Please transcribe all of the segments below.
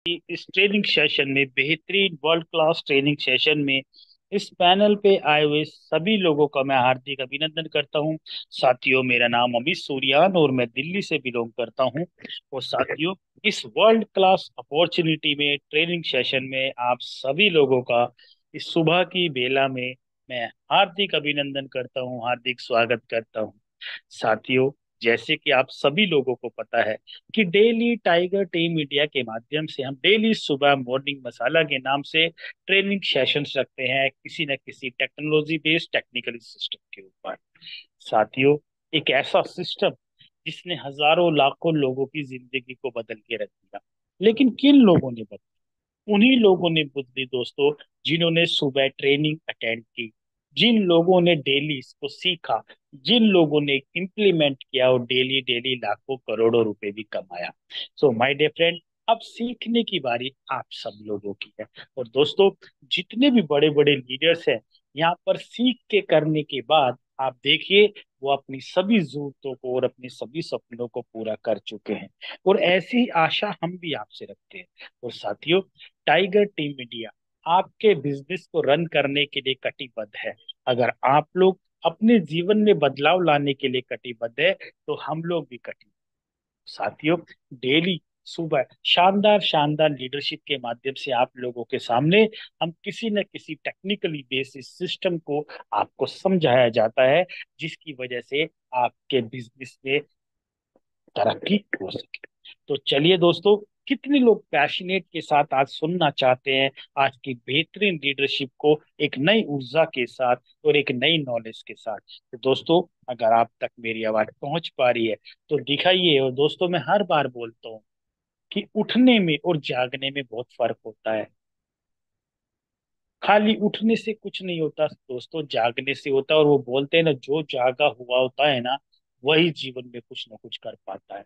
इस training session में बेहतरीन वर्ल्ड क्लास ट्रेनिंग सेशन में इस पैनल पे आए हुए सभी लोगों का मैं हार्दिक अभिनंदन करता हूं। साथियों, मेरा नाम अमित सूर्यान और मैं दिल्ली से बिलोंग करता हूं। और साथियों, इस वर्ल्ड क्लास अपॉर्चुनिटी में ट्रेनिंग सेशन में आप सभी लोगों का इस सुबह की बेला में मैं हार्दिक अभिनंदन करता हूं, हार्दिक स्वागत करता हूं। साथियों, जैसे कि आप सभी लोगों को पता है कि डेली टाइगर टीम इंडिया के माध्यम से हम डेली सुबह मॉर्निंग मसाला के नाम से ट्रेनिंग सेशंस रखते हैं किसी न किसी टेक्नोलॉजी बेस्ड टेक्निकल सिस्टम के ऊपर। साथियों, एक ऐसा सिस्टम जिसने हजारों लाखों लोगों की जिंदगी को बदल के रख दिया। लेकिन किन लोगों ने बदला? उन्हीं लोगों ने बदली दोस्तों, जिन्होंने सुबह ट्रेनिंग अटेंड की, जिन लोगों ने डेली इसको सीखा, जिन लोगों ने इम्प्लीमेंट किया और डेली डेली लाखों करोड़ों रुपए भी कमाया। सो माय डियर फ्रेंड, अब सीखने की बारी आप सब लोगों की है। और दोस्तों, जितने भी बड़े बड़े लीडर्स हैं, यहाँ पर सीख के करने के बाद आप देखिए वो अपनी सभी जरूरतों को और अपने सभी सपनों को पूरा कर चुके हैं। और ऐसी आशा हम भी आपसे रखते हैं। और साथियों, टाइगर टीम इंडिया आपके बिजनेस को रन करने के लिए कटिबद्ध है। अगर आप लोग अपने जीवन में बदलाव लाने के लिए कटिबद्ध है तो हम लोग भी कटिबद्ध। साथियों, डेली सुबह शानदार शानदार लीडरशिप के माध्यम से आप लोगों के सामने हम किसी न किसी टेक्निकली बेसिस सिस्टम को आपको समझाया जाता है, जिसकी वजह से आपके बिजनेस में तरक्की हो सके। तो चलिए दोस्तों, कितने लोग पैशनेट के साथ आज सुनना चाहते हैं आज की बेहतरीन लीडरशिप को एक नई ऊर्जा के साथ और एक नई नॉलेज के साथ। तो दोस्तों, अगर आप तक मेरी आवाज पहुंच पा रही है तो दिखाइए। और दोस्तों, मैं हर बार बोलता हूँ कि उठने में और जागने में बहुत फर्क होता है। खाली उठने से कुछ नहीं होता दोस्तों, जागने से होता है। और वो बोलते हैं ना, जो जागा हुआ होता है ना, वही जीवन में कुछ ना कुछ कर पाता है।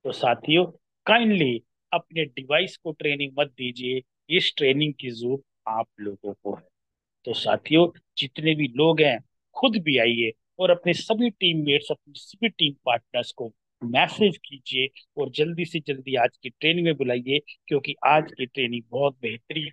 तो साथियों, काइंडली अपने डिवाइस को ट्रेनिंग मत दीजिए, इस ट्रेनिंग की जरूरत आप लोगों को है। तो साथियों, जितने भी लोग हैं, खुद भी आइए और अपने सभी टीममेट्स, अपने सभी टीम पार्टनर्स को मैसेज कीजिए और जल्दी से जल्दी आज की ट्रेनिंग में बुलाइए, क्योंकि आज की ट्रेनिंग बहुत बेहतरीन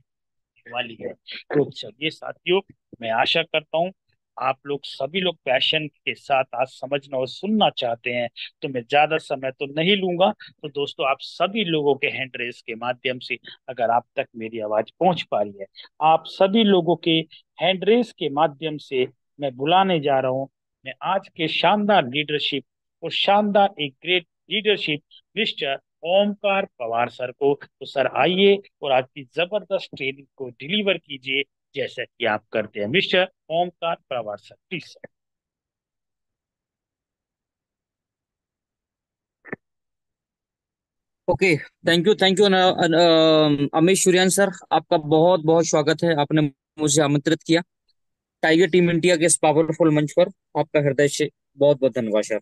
वाली है। तो चलिए साथियों, मैं आशा करता हूँ आप लोग सभी लोग पैशन के साथ आज समझना और सुनना चाहते हैं। तो मैं ज्यादा समय तो नहीं लूंगा। तो दोस्तों, आप सभी लोगों के हैंड रेस के माध्यम से, अगर आप तक मेरी आवाज पहुंच पा रही है, आप सभी लोगों के हैंड रेस के माध्यम से मैं बुलाने जा रहा हूँ मैं आज के शानदार लीडरशिप और शानदार एक great leadership mister Omkar Pawar sir को। तो सर आइए और आज की जबरदस्त ट्रेनिंग को डिलीवर कीजिए जैसा कि आप करते हैं। Mister Omkar Pawar sir, please sir. Okay. Thank you Amit शुरियान सर, आपका बहुत बहुत स्वागत है। आपने मुझे आमंत्रित किया टाइगर टीम इंडिया के इस पावरफुल मंच पर। आपका हृदय से बहुत बहुत धन्यवाद सर।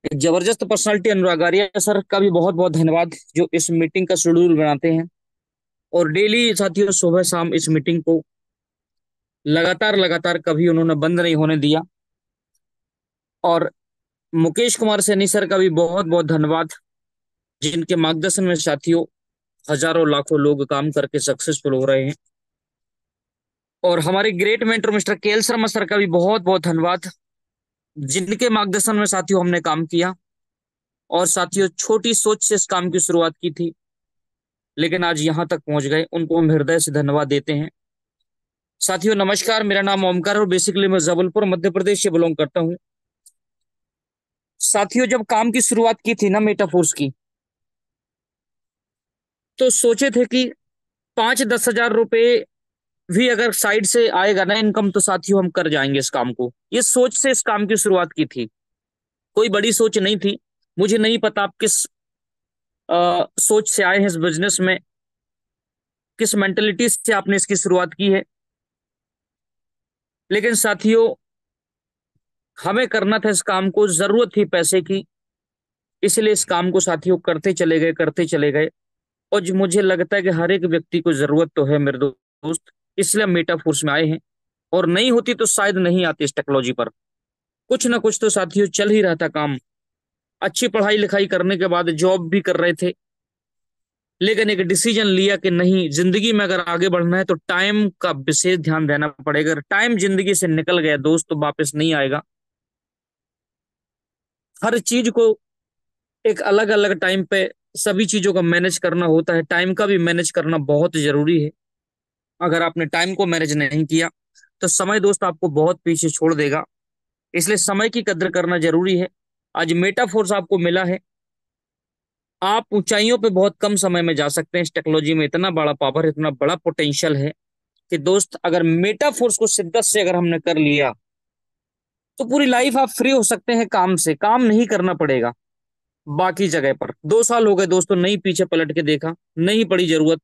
एक जबरदस्त पर्सनालिटी अनुराग आर्या सर का भी बहुत बहुत धन्यवाद, जो इस मीटिंग का शेड्यूल बनाते हैं और डेली साथियों सुबह शाम इस मीटिंग को लगातार लगातार कभी उन्होंने बंद नहीं होने दिया। और मुकेश कुमार सैनी सर का भी बहुत बहुत धन्यवाद, जिनके मार्गदर्शन में साथियों हजारों लाखों लोग काम करके सक्सेसफुल हो रहे हैं। और हमारे great mentor mister KL Sharma sir का भी बहुत बहुत धन्यवाद, जिनके मार्गदर्शन में साथियों हमने काम किया और साथियों छोटी सोच से इस काम की शुरुआत की थी, लेकिन आज यहां तक पहुंच गए। उनको हम हृदय से धन्यवाद देते हैं। साथियों नमस्कार, मेरा नाम ओमकार और बेसिकली मैं जबलपुर मध्य प्रदेश से बिलोंग करता हूं। साथियों जब काम की शुरुआत की थी ना मेटाफोर्स की, तो सोचे थे कि 5-10 हजार रुपए भी अगर साइड से आएगा ना इनकम, तो साथियों हम कर जाएंगे इस काम को। ये सोच से इस काम की शुरुआत की थी, कोई बड़ी सोच नहीं थी। मुझे नहीं पता आप किस सोच से आए हैं इस बिजनेस में, किस मेंटेलिटी से आपने इसकी शुरुआत की है। लेकिन साथियों हमें करना था इस काम को, जरूरत थी पैसे की, इसलिए इस काम को साथियों करते चले गए करते चले गए। और जो मुझे लगता है कि हर एक व्यक्ति को जरूरत तो है मेरे दोस्त, इसलिए हम मेटाफोर्स में आए हैं। और नहीं होती तो शायद नहीं आती इस टेक्नोलॉजी पर। कुछ ना कुछ तो साथियों चल ही रहा था काम। अच्छी पढ़ाई लिखाई करने के बाद जॉब भी कर रहे थे, लेकिन एक डिसीजन लिया कि नहीं, जिंदगी में अगर आगे बढ़ना है तो टाइम का विशेष ध्यान देना पड़ेगा। अगर टाइम जिंदगी से निकल गया दोस्त तो वापस नहीं आएगा। हर चीज को एक अलग अलग टाइम पे सभी चीजों का मैनेज करना होता है। टाइम का भी मैनेज करना बहुत जरूरी है। अगर आपने टाइम को मैनेज नहीं किया तो समय दोस्त आपको बहुत पीछे छोड़ देगा। इसलिए समय की कद्र करना जरूरी है। आज मेटाफोर्स आपको मिला है। आप ऊंचाइयों पे बहुत कम समय में जा सकते हैं। इस टेक्नोलॉजी में इतना बड़ा पावर, इतना बड़ा पोटेंशियल है कि दोस्त अगर मेटाफोर्स को शिद्दत से अगर हमने कर लिया तो पूरी लाइफ आप फ्री हो सकते हैं। काम से काम नहीं करना पड़ेगा। बाकी जगह पर 2 साल हो गए दोस्तों, नहीं पीछे पलट के देखा, नहीं पड़ी जरूरत।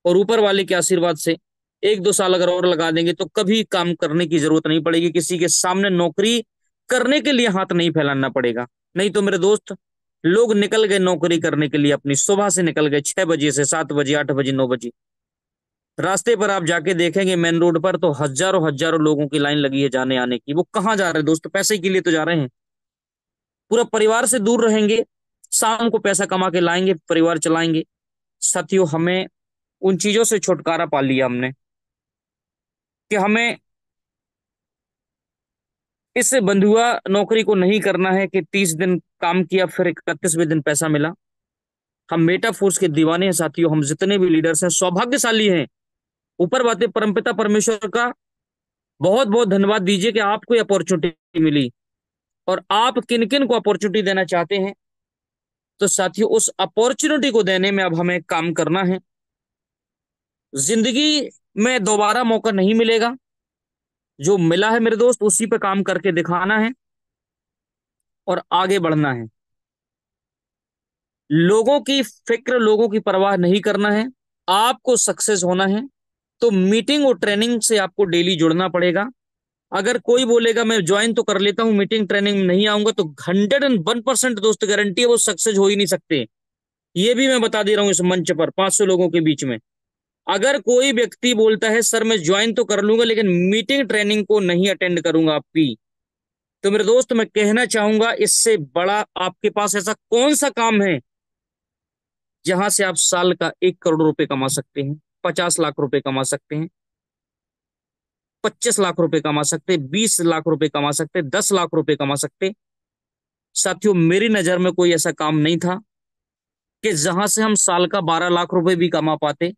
और ऊपर वाले के आशीर्वाद से 1-2 साल अगर और लगा देंगे तो कभी काम करने की जरूरत नहीं पड़ेगी। किसी के सामने नौकरी करने के लिए हाथ नहीं फैलाना पड़ेगा। नहीं तो मेरे दोस्त, लोग निकल गए नौकरी करने के लिए, अपनी सुबह से निकल गए 6 बजे से 7 बजे 8 बजे 9 बजे। रास्ते पर आप जाके देखेंगे मेन रोड पर तो हजारों हजारों लोगों की लाइन लगी है जाने आने की। वो कहाँ जा रहे हैं दोस्त? पैसे के लिए तो जा रहे हैं। पूरा परिवार से दूर रहेंगे, शाम को पैसा कमा के लाएंगे, परिवार चलाएंगे। साथियों, हमें उन चीजों से छुटकारा पा लिया हमने कि हमें इस बंधुआ नौकरी को नहीं करना है कि 30 दिन काम किया फिर 31वें दिन पैसा मिला। हम मेटाफोर्स के दीवाने हैं साथियों। हम जितने भी लीडर्स हैं सौभाग्यशाली हैं। ऊपर बातें परमपिता परमेश्वर का बहुत बहुत धन्यवाद दीजिए कि आपको ये अपॉर्चुनिटी मिली। और आप किन किन को अपॉर्चुनिटी देना चाहते हैं तो साथियों उस अपॉर्चुनिटी को देने में अब हमें काम करना है। जिंदगी में दोबारा मौका नहीं मिलेगा। जो मिला है मेरे दोस्त उसी पे काम करके दिखाना है और आगे बढ़ना है। लोगों की फिक्र, लोगों की परवाह नहीं करना है। आपको सक्सेस होना है तो मीटिंग और ट्रेनिंग से आपको डेली जुड़ना पड़ेगा। अगर कोई बोलेगा मैं ज्वाइन तो कर लेता हूं, मीटिंग ट्रेनिंग में नहीं आऊंगा, तो 101% दोस्त गारंटी है वो सक्सेस हो ही नहीं सकते। ये भी मैं बता दे रहा हूं इस मंच पर 500 लोगों के बीच में। अगर कोई व्यक्ति बोलता है सर मैं ज्वाइन तो कर लूंगा लेकिन मीटिंग ट्रेनिंग को नहीं अटेंड करूंगा आपकी, तो मेरे दोस्त मैं कहना चाहूंगा इससे बड़ा आपके पास ऐसा कौन सा काम है जहां से आप साल का 1 करोड़ रुपए कमा सकते हैं, 50 लाख रुपए कमा सकते हैं, 25 लाख रुपए कमा सकते, 20 लाख रुपए कमा सकते, 10 लाख रुपए कमा सकते। साथियों, मेरी नजर में कोई ऐसा काम नहीं था कि जहां से हम साल का 12 लाख रुपए भी कमा पाते।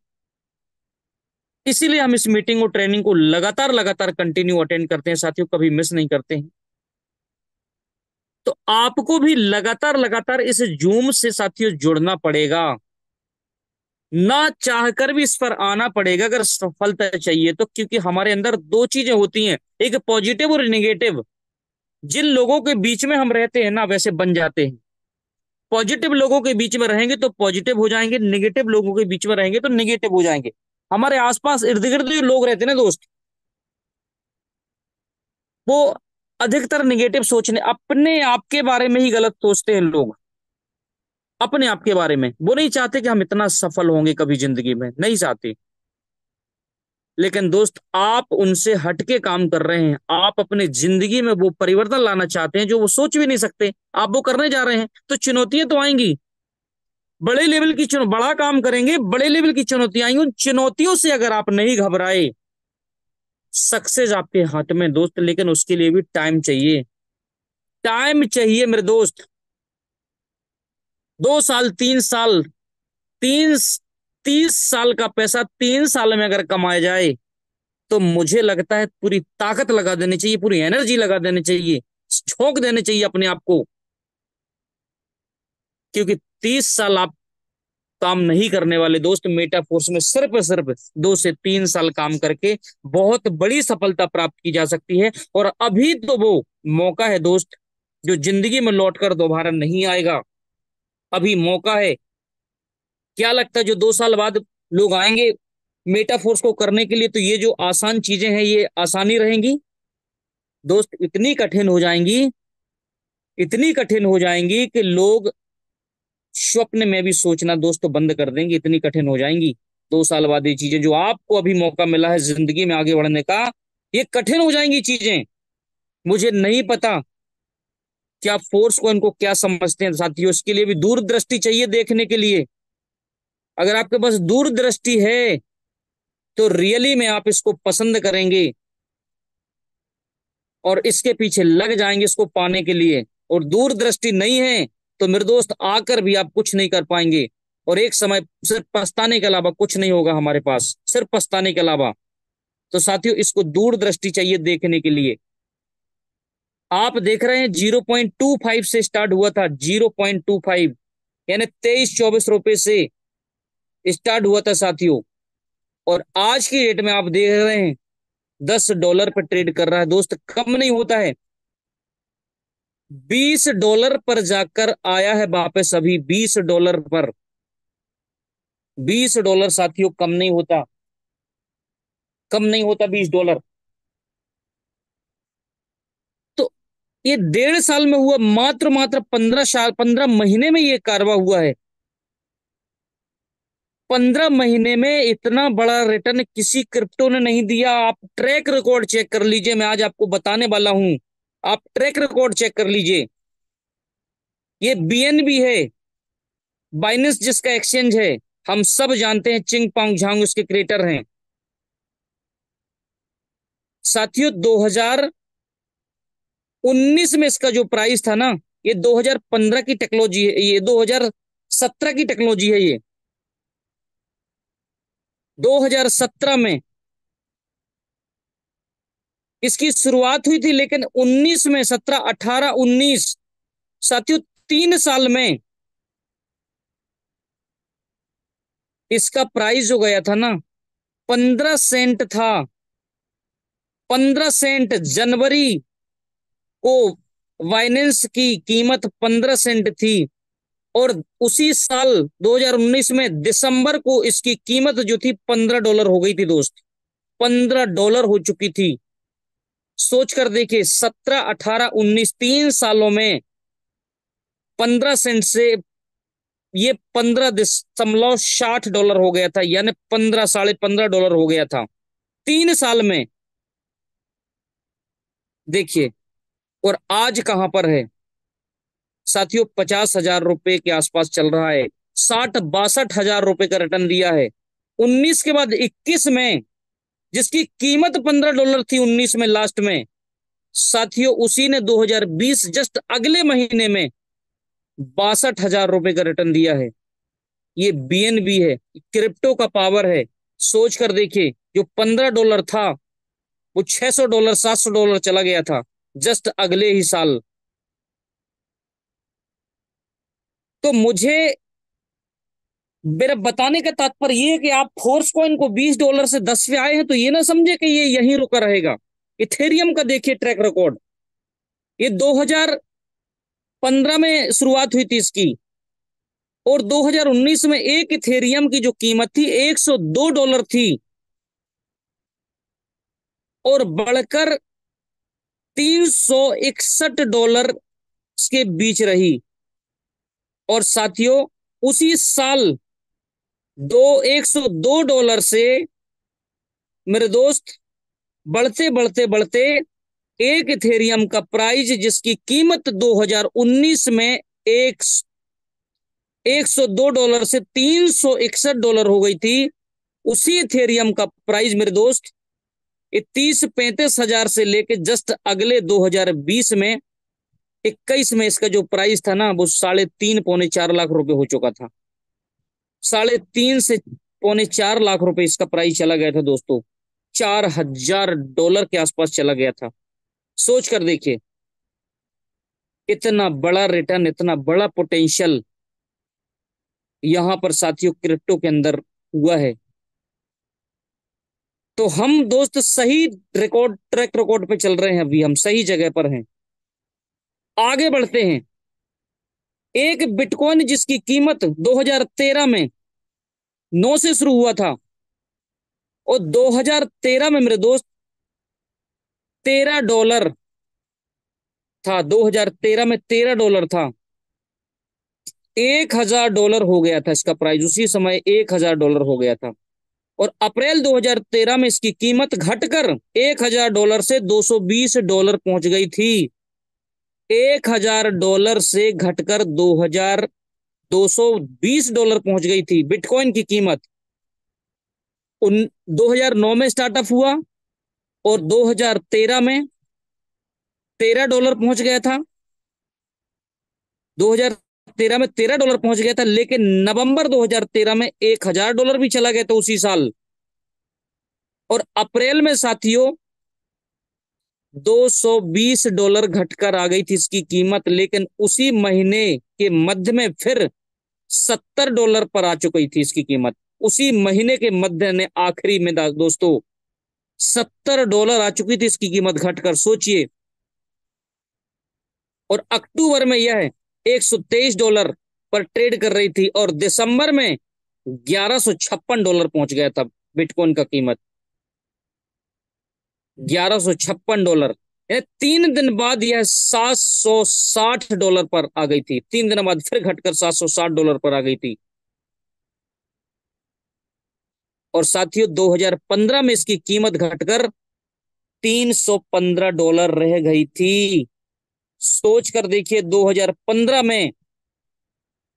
इसीलिए हम इस मीटिंग और ट्रेनिंग को लगातार लगातार कंटिन्यू अटेंड करते हैं साथियों, कभी मिस नहीं करते हैं। तो आपको भी लगातार लगातार इस जूम से साथियों जुड़ना पड़ेगा। ना चाहकर भी इस पर आना पड़ेगा अगर सफलता चाहिए तो। क्योंकि हमारे अंदर दो चीजें होती हैं, एक पॉजिटिव और नेगेटिव। जिन लोगों के बीच में हम रहते हैं ना वैसे बन जाते हैं। पॉजिटिव लोगों के बीच में रहेंगे तो पॉजिटिव हो जाएंगे, नेगेटिव लोगों के बीच में रहेंगे तो नेगेटिव हो जाएंगे। हमारे आसपास इर्द गिर्द जो लोग रहते हैं ना दोस्त, वो अधिकतर नेगेटिव सोचने, अपने आप के बारे में ही गलत सोचते हैं लोग। अपने आप के बारे में वो नहीं चाहते कि हम इतना सफल होंगे कभी जिंदगी में, नहीं चाहते। लेकिन दोस्त आप उनसे हटके काम कर रहे हैं। आप अपने जिंदगी में वो परिवर्तन लाना चाहते हैं जो वो सोच भी नहीं सकते। आप वो करने जा रहे हैं तो चुनौतियां तो आएंगी। बड़े लेवल की बड़ा काम करेंगे, बड़े लेवल की चुनौतियां आएंगी। उन चुनौतियों से अगर आप नहीं घबराए, सक्सेस आपके हाथ में दोस्त। लेकिन उसके लिए भी टाइम चाहिए। टाइम चाहिए मेरे दोस्त। 2 साल 3 साल, तीन 30 साल का पैसा 3 साल में अगर कमाया जाए तो मुझे लगता है पूरी ताकत लगा देनी चाहिए, पूरी एनर्जी लगा देनी चाहिए, झोंक देने चाहिए अपने आप को। क्योंकि 30 साल आप काम नहीं करने वाले दोस्त, मेटाफोर्स में सिर्फ सिर्फ 2 से 3 साल काम करके बहुत बड़ी सफलता प्राप्त की जा सकती है। और अभी तो वो मौका है दोस्त जो जिंदगी में लौटकर दोबारा नहीं आएगा। अभी मौका है। क्या लगता है जो 2 साल बाद लोग आएंगे मेटाफोर्स को करने के लिए, तो ये जो आसान चीजें हैं ये आसानी रहेंगी दोस्त, इतनी कठिन हो जाएंगी, इतनी कठिन हो जाएंगी कि लोग स्वप्न में भी सोचना दोस्तों बंद कर देंगे। इतनी कठिन हो जाएंगी 2 साल बाद ये चीजें जो आपको अभी मौका मिला है जिंदगी में आगे बढ़ने का, ये कठिन हो जाएंगी चीजें। मुझे नहीं पता कि आप फोर्स को इनको क्या समझते हैं साथियों। इसके लिए भी दूरदृष्टि चाहिए देखने के लिए। अगर आपके पास दूरदृष्टि है तो रियली में आप इसको पसंद करेंगे और इसके पीछे लग जाएंगे इसको पाने के लिए। और दूरदृष्टि नहीं है तो मेरे दोस्त आकर भी आप कुछ नहीं कर पाएंगे, और एक समय सिर्फ पछताने के अलावा कुछ नहीं होगा हमारे पास, सिर्फ पछताने के अलावा। तो साथियों, इसको दूरदृष्टि चाहिए देखने के लिए। आप देख रहे हैं 0.25 से स्टार्ट हुआ था, 0.25, यानी 23-24 रुपए से स्टार्ट हुआ था साथियों। और आज की डेट में आप देख रहे हैं $10 पर ट्रेड कर रहा है दोस्त, कम नहीं होता है। $20 पर जाकर आया है वापस, अभी $20 पर। $20 साथियों कम नहीं होता, कम नहीं होता $20। तो ये 1.5 साल में हुआ, मात्र मात्र 15 साल, 15 महीने में ये कारवा हुआ है। 15 महीने में इतना बड़ा रिटर्न किसी क्रिप्टो ने नहीं दिया। आप ट्रैक रिकॉर्ड चेक कर लीजिए, मैं आज आपको बताने वाला हूं। आप ट्रैक रिकॉर्ड चेक कर लीजिए। ये बीएनबी है, बाइनेंस जिसका एक्सचेंज है, हम सब जानते हैं, चिंग पांग झांग उसके क्रिएटर हैं साथियों। 2019 में इसका जो प्राइस था ना, ये 2015 की टेक्नोलॉजी है, ये 2017 की टेक्नोलॉजी है। ये 2017 में इसकी शुरुआत हुई थी, लेकिन 19 में, 17, 18, 19 साथियों, 3 साल में इसका प्राइस जो गया था ना, 15 सेंट था। 15 सेंट जनवरी को बाइनेंस की कीमत 15 सेंट थी। और उसी साल 2019 में दिसंबर को इसकी कीमत जो थी $15 हो गई थी दोस्त, $15 हो चुकी थी। सोच कर देखिए, 17, 18, 19, 3 सालों में 15 सेंट से ये $15.60 हो गया था, यानी 15, $15.5 हो गया था 3 साल में। देखिए, और आज कहां पर है साथियों, $50,000 के आसपास चल रहा है। 60-62 हजार रुपए का रिटर्न दिया है 19 के बाद 21 में, जिसकी कीमत $15 थी 19 में लास्ट में साथियों, उसी ने 2020 जस्ट अगले महीने में $62,000 का रिटर्न दिया है। ये बीएनबी है, क्रिप्टो का पावर है। सोच कर देखिए, जो $15 था वो $600, $700 चला गया था जस्ट अगले ही साल। तो मुझे, मेरा बताने का तात्पर्य ये है कि आप फोर्स कॉइन को $20 से 10 पे आए हैं तो ये ना समझे कि ये यहीं रुका रहेगा। इथेरियम का देखिए ट्रैक रिकॉर्ड, ये 2015 में शुरुआत हुई थी इसकी, और 2019 में एक इथेरियम की जो कीमत थी $102 थी, और बढ़कर $361 के बीच रही। और साथियों, उसी साल $102 से मेरे दोस्त बढ़ते बढ़ते बढ़ते एक इथेरियम का प्राइस, जिसकी कीमत 2019 में एक $102 से $361 हो गई थी, उसी इथेरियम का प्राइस मेरे दोस्त 30-35 हजार से लेके जस्ट अगले 2020 में, 21 में इसका जो प्राइस था ना, वो 3.5-4 लाख रुपए हो चुका था। 3.5 से 4.25 लाख इसका प्राइस चला गया था दोस्तों। $4,000 के आसपास चला गया था। सोच कर देखिए, इतना बड़ा रिटर्न, इतना बड़ा पोटेंशियल यहां पर साथियों क्रिप्टो के अंदर हुआ है। तो हम दोस्त सही रिकॉर्ड, ट्रैक रिकॉर्ड पे चल रहे हैं, अभी हम सही जगह पर हैं। आगे बढ़ते हैं। एक बिटकॉइन जिसकी कीमत 2013 में 9 से शुरू हुआ था, और 2013 में मेरे दोस्त $13 था। 2013 में $13 था। $1,000 हो गया था इसका प्राइस, उसी समय $1,000 हो गया था। और अप्रैल 2013 में इसकी कीमत घटकर $1,000 से $220 पहुंच गई थी। $1,000 से घटकर $220 पहुंच गई थी बिटकॉइन की कीमत। उन 2009 में स्टार्टअप हुआ और 2013 में $13 पहुंच गया था। 2013 में $13 पहुंच गया था, लेकिन नवंबर 2013 में $1000 भी चला गया था उसी साल। और अप्रैल में साथियों $220 घटकर आ गई थी इसकी कीमत, लेकिन उसी महीने के मध्य में फिर $70 पर आ चुकी थी इसकी कीमत। उसी महीने के मध्य ने आखिरी में दोस्तों $70 आ चुकी थी इसकी कीमत घटकर, सोचिए। और अक्टूबर में यह $123 पर ट्रेड कर रही थी और दिसंबर में $1156 पहुंच गया था बिटकॉइन का कीमत। $1156। 3 दिन बाद यह $760 पर आ गई थी। 3 दिन बाद फिर घटकर $760 पर आ गई थी। और साथियों 2015 में इसकी कीमत घटकर $315 रह गई थी। सोच कर देखिए, 2015 में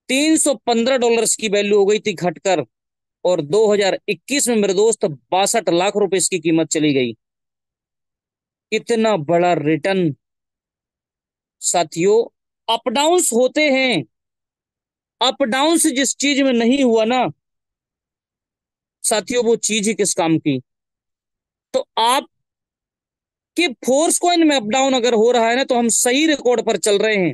$315 की वैल्यू हो गई थी घटकर, और 2021 में मेरे दोस्त 62 लाख रुपए इसकी कीमत चली गई। इतना बड़ा रिटर्न साथियों। अप डाउन्स होते हैं, अप डाउन्स जिस चीज में नहीं हुआ ना साथियों, वो चीज ही किस काम की। तो आप कि फोर्स कॉइन में अप डाउन अगर हो रहा है ना, तो हम सही रिकॉर्ड पर चल रहे हैं।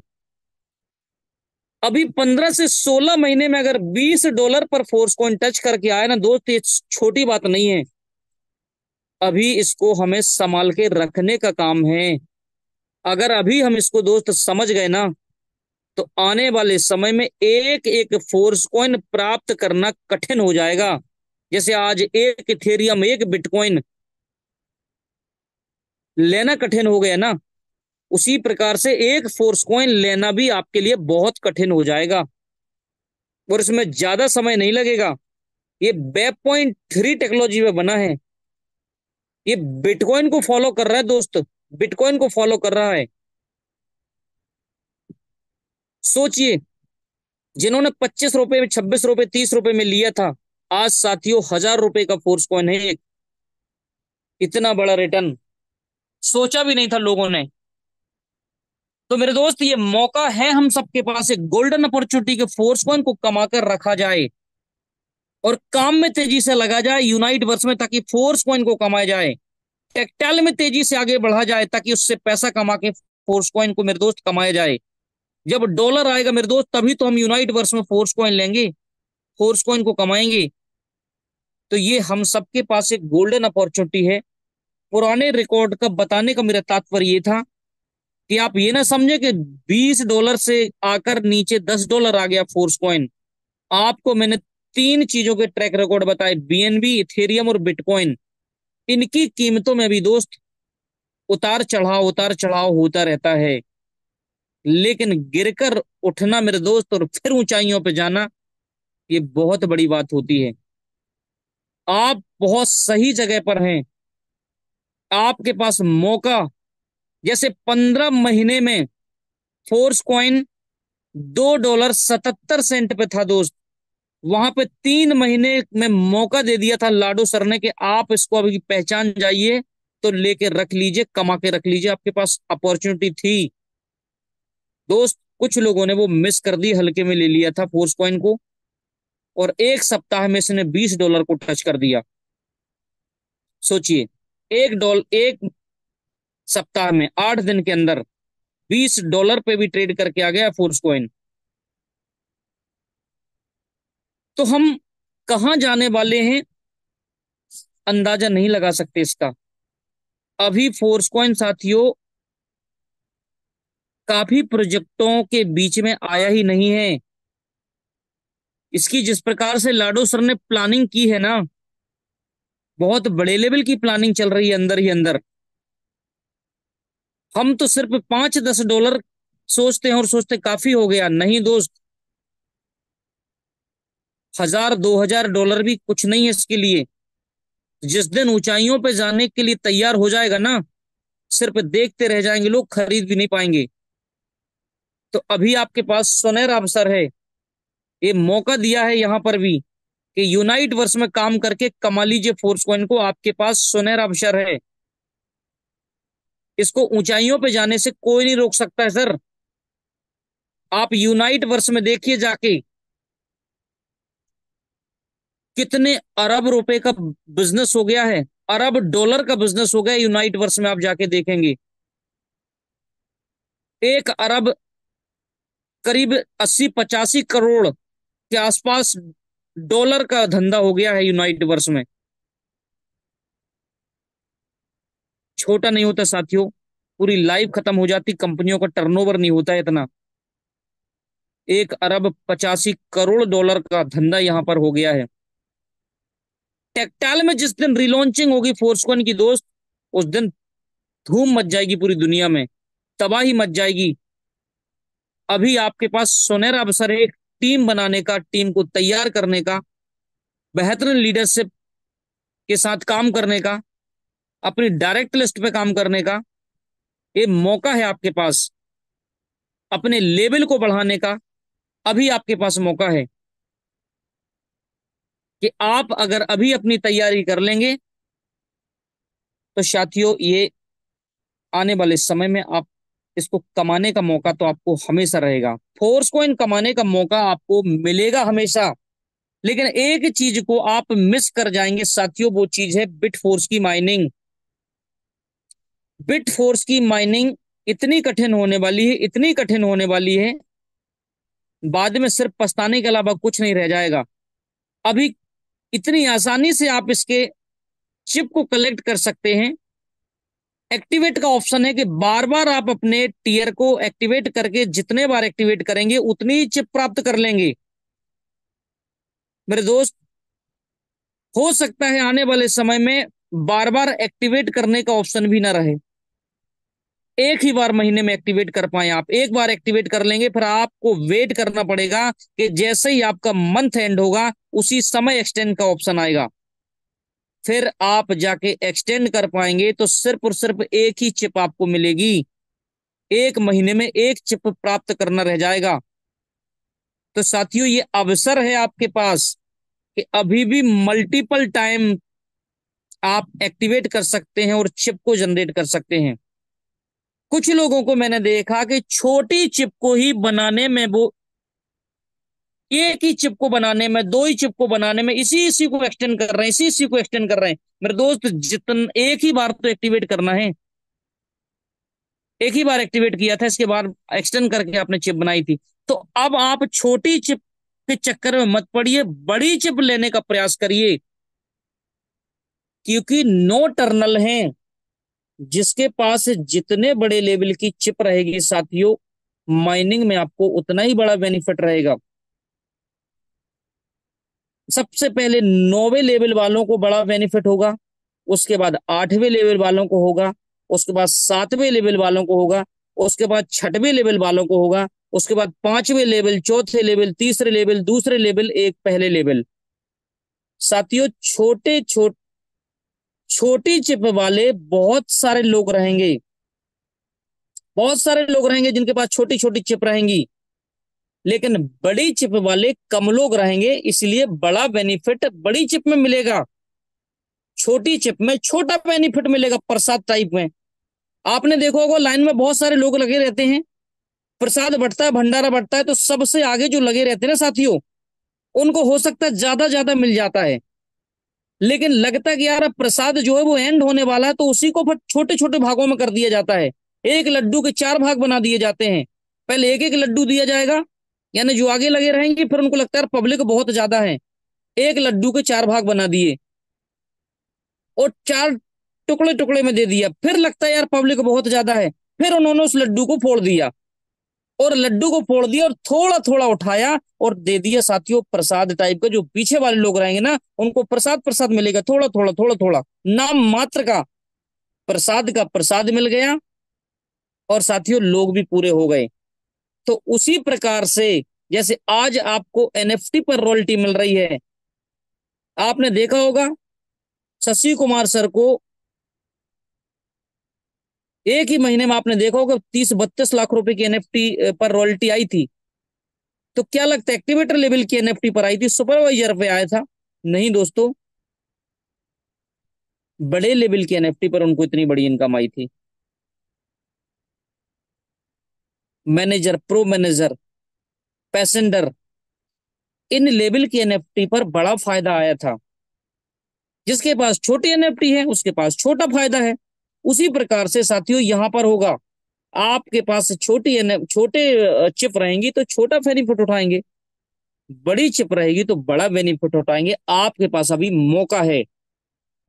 अभी 15 से 16 महीने में अगर $20 पर फोर्स कॉइन टच करके आए ना दोस्त, ये छोटी बात नहीं है। अभी इसको हमें संभाल के रखने का काम है। अगर अभी हम इसको दोस्त समझ गए ना, तो आने वाले समय में एक एक फोर्स कॉइन प्राप्त करना कठिन हो जाएगा। जैसे आज एक इथेरियम, एक बिटकॉइन लेना कठिन हो गया ना, उसी प्रकार से एक फोर्स कॉइन लेना भी आपके लिए बहुत कठिन हो जाएगा। और इसमें ज्यादा समय नहीं लगेगा। ये वेब.3 टेक्नोलॉजी में बना है। ये बिटकॉइन को फॉलो कर रहा है दोस्त, बिटकॉइन को फॉलो कर रहा है। सोचिए, जिन्होंने ₹25 में, ₹26, ₹30 में लिया था, आज साथियों ₹1000 का फोर्स कॉइन है एक। इतना बड़ा रिटर्न सोचा भी नहीं था लोगों ने। तो मेरे दोस्त, ये मौका है हम सबके पास, एक गोल्डन अपॉर्चुनिटी के फोर्स कॉइन को कमा कर रखा जाए और काम में तेजी से लगा जाए यूनाइट वर्स में, ताकि फोर्स कॉइन को कमाया जाए। टेक्टाइल में तेजी से आगे बढ़ा जाए, ताकि उससे पैसा कमा के फोर्स कॉइन को मेरे दोस्त कमाया जाए। जब डॉलर आएगा मेरे दोस्त, तभी तो हम यूनाइट वर्स में फोर्स कॉइन लेंगे, फोर्स कॉइन को कमाएंगे। तो ये हम सबके पास एक गोल्डन अपॉर्चुनिटी है। पुराने रिकॉर्ड का बताने का मेरा तात्पर्य ये था कि आप ये ना समझे कि $20 से आकर नीचे $10 आ गया फोर्स कॉइन। आपको मैंने 3 चीजों के ट्रैक रिकॉर्ड बताए, बीएनबी, इथेरियम और बिटकॉइन। इनकी कीमतों में भी दोस्त उतार चढ़ाव होता रहता है, लेकिन गिरकर उठना मेरे दोस्त और फिर ऊंचाइयों पे जाना, ये बहुत बड़ी बात होती है। आप बहुत सही जगह पर हैं। आपके पास मौका, जैसे 15 महीने में फोर्स कॉइन $2.77 पे था दोस्त, वहां पे 3 महीने में मौका दे दिया था लाडो सर ने कि आप इसको अभी पहचान जाइए, तो लेके रख लीजिए, कमा के रख लीजिए। आपके पास अपॉर्चुनिटी थी दोस्त। कुछ लोगों ने वो मिस कर दी, हल्के में ले लिया था फोर्स कॉइन को, और एक सप्ताह में इसने $20 को टच कर दिया। सोचिए, एक सप्ताह में, 8 दिन के अंदर $20 पे भी ट्रेड करके आ गया फोर्स कॉइन। तो हम कहाँ जाने वाले हैं अंदाजा नहीं लगा सकते इसका। अभी फोर्स कॉइन साथियों काफी प्रोजेक्टों के बीच में आया ही नहीं है। इसकी जिस प्रकार से लाडो सर ने प्लानिंग की है ना, बहुत बड़े लेवल की प्लानिंग चल रही है अंदर ही अंदर। हम तो सिर्फ $5-10 सोचते हैं और सोचते काफी हो गया। नहीं दोस्त, 1000-2000 भी कुछ नहीं है इसके लिए। जिस दिन ऊंचाइयों पे जाने के लिए तैयार हो जाएगा ना, सिर्फ देखते रह जाएंगे लोग, खरीद भी नहीं पाएंगे। तो अभी आपके पास सुनहरा अवसर है। ये मौका दिया है यहाँ पर भी कि यूनाइट वर्स में काम करके कमा लीजिए फोर्स कॉइन को, आपके पास सुनहरा अवसर है। इसको ऊंचाइयों पे जाने से कोई नहीं रोक सकता है सर। आप यूनाइट वर्स में देखिए जाके, कितने अरब रुपए का बिजनेस हो गया है, अरब डॉलर का बिजनेस हो गया यूनाइट वर्स में। आप जाके देखेंगे 1 अरब करीब 80-85 करोड़ के आसपास डॉलर का धंधा हो गया है यूनाइट वर्स में। छोटा नहीं होता साथियों, पूरी लाइफ खत्म हो जाती, कंपनियों का टर्नओवर नहीं होता है इतना। 1 अरब 85 करोड़ डॉलर का धंधा यहां पर हो गया है। टेक्टाइल में जिस दिन रिलॉन्चिंग होगी फोर्सकॉन की दोस्त, उस दिन धूम मच जाएगी पूरी दुनिया में, तबाही मच जाएगी। अभी आपके पास सुनहरा अवसर है एक टीम बनाने का, टीम को तैयार करने का, बेहतरीन लीडरशिप के साथ काम करने का, अपनी डायरेक्ट लिस्ट पे काम करने का। ये मौका है आपके पास अपने लेवल को बढ़ाने का। अभी आपके पास मौका है कि आप अगर अभी अपनी तैयारी कर लेंगे तो साथियों, ये आने वाले समय में आप इसको कमाने का मौका तो आपको हमेशा रहेगा। फोर्स कॉइन कमाने का मौका आपको मिलेगा हमेशा। लेकिन एक चीज को आप मिस कर जाएंगे साथियों, वो चीज है बिट फोर्स की माइनिंग। बिट फोर्स की माइनिंग इतनी कठिन होने वाली है, इतनी कठिन होने वाली है, बाद में सिर्फ पछताने के अलावा कुछ नहीं रह जाएगा। अभी इतनी आसानी से आप इसके चिप को कलेक्ट कर सकते हैं। एक्टिवेट का ऑप्शन है कि बार बार आप अपने टीयर को एक्टिवेट करके, जितने बार एक्टिवेट करेंगे उतनी ही चिप प्राप्त कर लेंगे। मेरे दोस्त, हो सकता है आने वाले समय में बार बार एक्टिवेट करने का ऑप्शन भी ना रहे, एक ही बार महीने में एक्टिवेट कर पाए। आप एक बार एक्टिवेट कर लेंगे, फिर आपको वेट करना पड़ेगा कि जैसे ही आपका मंथ एंड होगा उसी समय एक्सटेंड का ऑप्शन आएगा, फिर आप जाके एक्सटेंड कर पाएंगे। तो सिर्फ और सिर्फ एक ही चिप आपको मिलेगी, एक महीने में एक चिप प्राप्त करना रह जाएगा। तो साथियों, ये अवसर है आपके पास कि अभी भी मल्टीपल टाइम आप एक्टिवेट कर सकते हैं और चिप को जनरेट कर सकते हैं। कुछ लोगों को मैंने देखा कि छोटी चिप को ही बनाने में, वो एक ही चिप को बनाने में, दो ही चिप को बनाने में इसी इसी को एक्सटेंड कर रहे हैं, इसी इसी को एक्सटेंड कर रहे हैं। मेरे दोस्त, जितन एक ही बार तो एक्टिवेट करना है। एक ही बार एक्टिवेट किया था, इसके बाद एक्सटेंड करके आपने चिप बनाई थी। तो अब आप छोटी चिप के चक्कर में मत पड़िए, बड़ी चिप लेने का प्रयास करिए, क्योंकि नो टर्नल है। जिसके पास जितने बड़े लेवल की चिप रहेगी साथियों, माइनिंग में आपको उतना ही बड़ा बेनिफिट रहेगा। सबसे पहले 9वें लेवल वालों को बड़ा बेनिफिट होगा, उसके बाद 8वें लेवल वालों को होगा, उसके बाद 7वें लेवल वालों को होगा, उसके बाद 6वें लेवल वालों को होगा, उसके बाद 5वें लेवल, चौथे लेवल, तीसरे लेवल, दूसरे लेवल, एक पहले लेवल। साथियों, छोटी चिप वाले बहुत सारे लोग रहेंगे, बहुत सारे लोग रहेंगे जिनके पास छोटी छोटी चिप रहेंगी। लेकिन बड़ी चिप वाले कम लोग रहेंगे, इसलिए बड़ा बेनिफिट बड़ी चिप में मिलेगा, छोटी चिप में छोटा बेनिफिट मिलेगा। प्रसाद टाइप में आपने देखा होगा, लाइन में बहुत सारे लोग लगे रहते हैं, प्रसाद बढ़ता है, भंडारा बढ़ता है, तो सबसे आगे जो लगे रहते हैं ना साथियों, उनको हो सकता है ज्यादा ज्यादा मिल जाता है। लेकिन लगता है कि यार अब प्रसाद जो है वो एंड होने वाला है, तो उसी को फिर छोटे छोटे भागों में कर दिया जाता है। एक लड्डू के 4 भाग बना दिए जाते हैं। पहले एक एक लड्डू दिया जाएगा, यानी जो आगे लगे रहेंगे, फिर उनको लगता है पब्लिक बहुत ज्यादा है, एक लड्डू के 4 भाग बना दिए और 4 टुकड़े में दे दिया। फिर लगता है यार पब्लिक बहुत ज्यादा है, फिर उन्होंने उस लड्डू को फोड़ दिया, और लड्डू को फोड़ दिया और थोड़ा थोड़ा उठाया और दे दिया साथियों प्रसाद टाइप का। जो पीछे वाले लोग रहेंगे ना, उनको प्रसाद प्रसाद मिलेगा, थोड़ा थोड़ा थोड़ा थोड़ा, नाम मात्र का प्रसाद मिल गया, और साथियों लोग भी पूरे हो गए। तो उसी प्रकार से जैसे आज आपको एनएफटी पर रॉयल्टी मिल रही है, आपने देखा होगा शशि कुमार सर को एक ही महीने में, आपने देखा होगा 30-32 लाख रुपए की एनएफटी पर रॉयल्टी आई थी। तो क्या लगता है एक्टिवेटर लेवल की एनएफटी पर आई थी, सुपरवाइजर पे आया था? नहीं दोस्तों, बड़े लेवल की एनएफटी पर उनको इतनी बड़ी इनकम आई थी। Manager, pro manager, passenger, in level की एनएफटी पर बड़ा फायदा आया था। जिसके पास छोटी एनएफटी है उसके पास छोटा फायदा है। उसी प्रकार से साथियों यहां पर होगा, आपके पास छोटे चिप रहेंगी तो छोटा बेनिफिट उठाएंगे, बड़ी चिप रहेगी तो बड़ा बेनिफिट उठाएंगे। आपके पास अभी मौका है,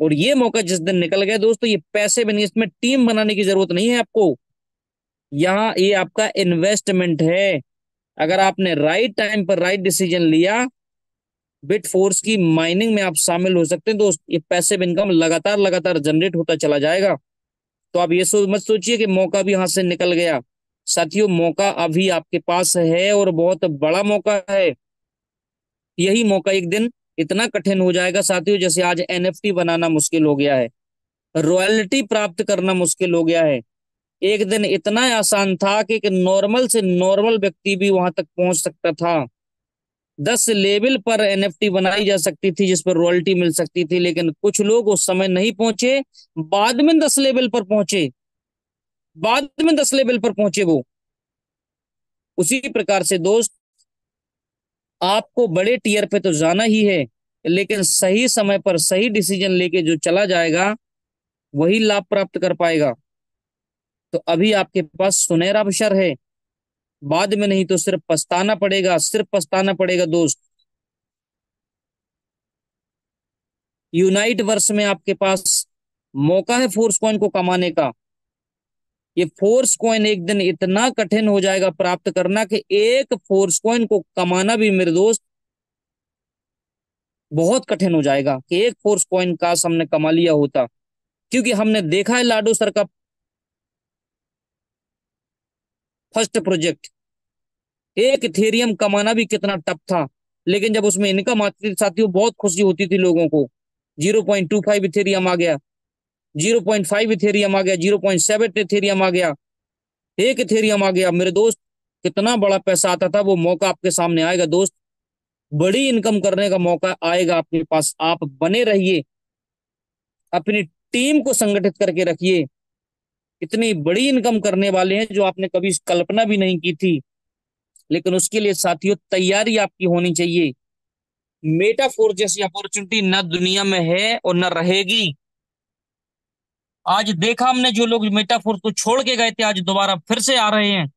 और ये मौका जिस दिन निकल गया दोस्तों, ये पैसे बनी, इसमें टीम बनाने की जरूरत नहीं है आपको। यहाँ ये आपका इन्वेस्टमेंट है। अगर आपने राइट टाइम पर राइट डिसीजन लिया, बिट फोर्स की माइनिंग में आप शामिल हो सकते हैं दोस्त। ये पैसिव इनकम लगातार लगातार जनरेट होता चला जाएगा। तो आप ये मत सोचिए कि मौका भी हाथ से निकल गया। साथियों मौका अभी आपके पास है, और बहुत बड़ा मौका है। यही मौका एक दिन इतना कठिन हो जाएगा साथियों, जैसे आज एनएफटी बनाना मुश्किल हो गया है, रॉयल्टी प्राप्त करना मुश्किल हो गया है। एक दिन इतना आसान था कि एक नॉर्मल से नॉर्मल व्यक्ति भी वहां तक पहुंच सकता था। 10 लेवल पर एनएफटी बनाई जा सकती थी जिस पर रॉयल्टी मिल सकती थी, लेकिन कुछ लोग उस समय नहीं पहुंचे, बाद में 10 लेवल पर पहुंचे, बाद में 10 लेवल पर पहुंचे वो। उसी प्रकार से दोस्त, आपको बड़े टीयर पे तो जाना ही है, लेकिन सही समय पर सही डिसीजन लेके जो चला जाएगा वही लाभ प्राप्त कर पाएगा। तो अभी आपके पास सुनहरा अवसर है, बाद में नहीं तो सिर्फ पछताना पड़ेगा, सिर्फ पछताना पड़ेगा दोस्त। यूनाइट वर्ष में आपके पास मौका है फोर्स कॉइन को कमाने का। ये फोर्स कॉइन एक दिन इतना कठिन हो जाएगा प्राप्त करना कि एक फोर्स कॉइन को कमाना भी मेरे दोस्त बहुत कठिन हो जाएगा, कि एक फोर्स कॉइन काश हमने कमा लिया होता। क्योंकि हमने देखा है लाडो सर का फर्स्ट प्रोजेक्ट, एक इथेरियम कमाना भी कितना टफ था, लेकिन जब उसमें इनकम आती थी साथियों बहुत खुशी होती थी लोगों को। 0.25 इथेरियम आ गया, 0.5 इथेरियम आ गया, 0.7 इथेरियम आ गया, एक इथेरियम आ गया मेरे दोस्त। कितना बड़ा पैसा आता था। वो मौका आपके सामने आएगा दोस्त, बड़ी इनकम करने का मौका आएगा आपके पास। आप बने रहिए, अपनी टीम को संगठित करके रखिए। इतनी बड़ी इनकम करने वाले हैं जो आपने कभी कल्पना भी नहीं की थी। लेकिन उसके लिए साथियों तैयारी आपकी होनी चाहिए। मेटाफोर जैसी अपॉर्चुनिटी न दुनिया में है और न रहेगी। आज देखा हमने, जो लोग मेटाफोर को छोड़ के गए थे आज दोबारा फिर से आ रहे हैं।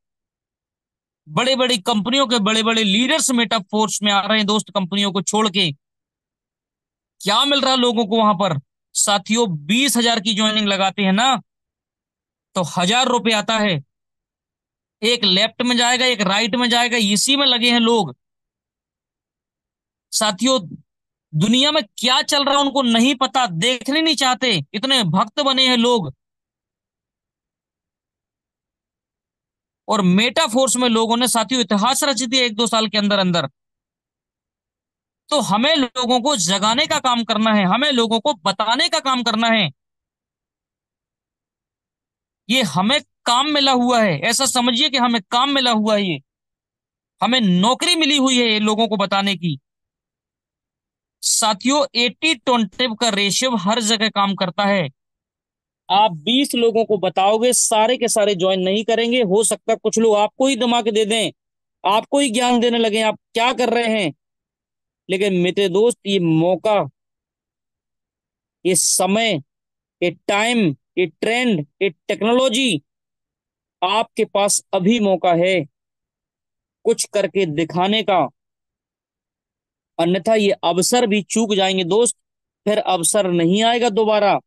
बड़े बड़ी कंपनियों के बड़े बड़े लीडर्स मेटाफोर्स में आ रहे हैं दोस्त, कंपनियों को छोड़ के। क्या मिल रहा है लोगों को वहां पर? साथियों 20,000 की ज्वाइनिंग लगाते हैं ना, तो 1,000 रुपये आता है। एक लेफ्ट में जाएगा एक राइट में जाएगा, इसी में लगे हैं लोग। साथियों दुनिया में क्या चल रहा है उनको नहीं पता, देखने नहीं चाहते, इतने भक्त बने हैं लोग। और मेटाफोर्स में लोगों ने साथियों इतिहास रच दिया 1-2 साल के अंदर अंदर। तो हमें लोगों को जगाने का काम करना है, हमें लोगों को बताने का काम करना है। ये हमें काम मिला हुआ है, ऐसा समझिए कि हमें काम मिला हुआ है। ये हमें नौकरी मिली हुई है ये लोगों को बताने की। साथियों 80-20 का रेशियो हर जगह काम करता है। आप 20 लोगों को बताओगे, सारे के सारे ज्वाइन नहीं करेंगे। हो सकता है कुछ लोग आपको ही दिमाग दे दें, आपको ही ज्ञान देने लगे आप क्या कर रहे हैं। लेकिन मेरे दोस्त ये मौका, ये समय, ये टाइम, ये ट्रेंड, ये टेक्नोलॉजी, आपके पास अभी मौका है कुछ करके दिखाने का। अन्यथा ये अवसर भी चूक जाएंगे दोस्त, फिर अवसर नहीं आएगा दोबारा।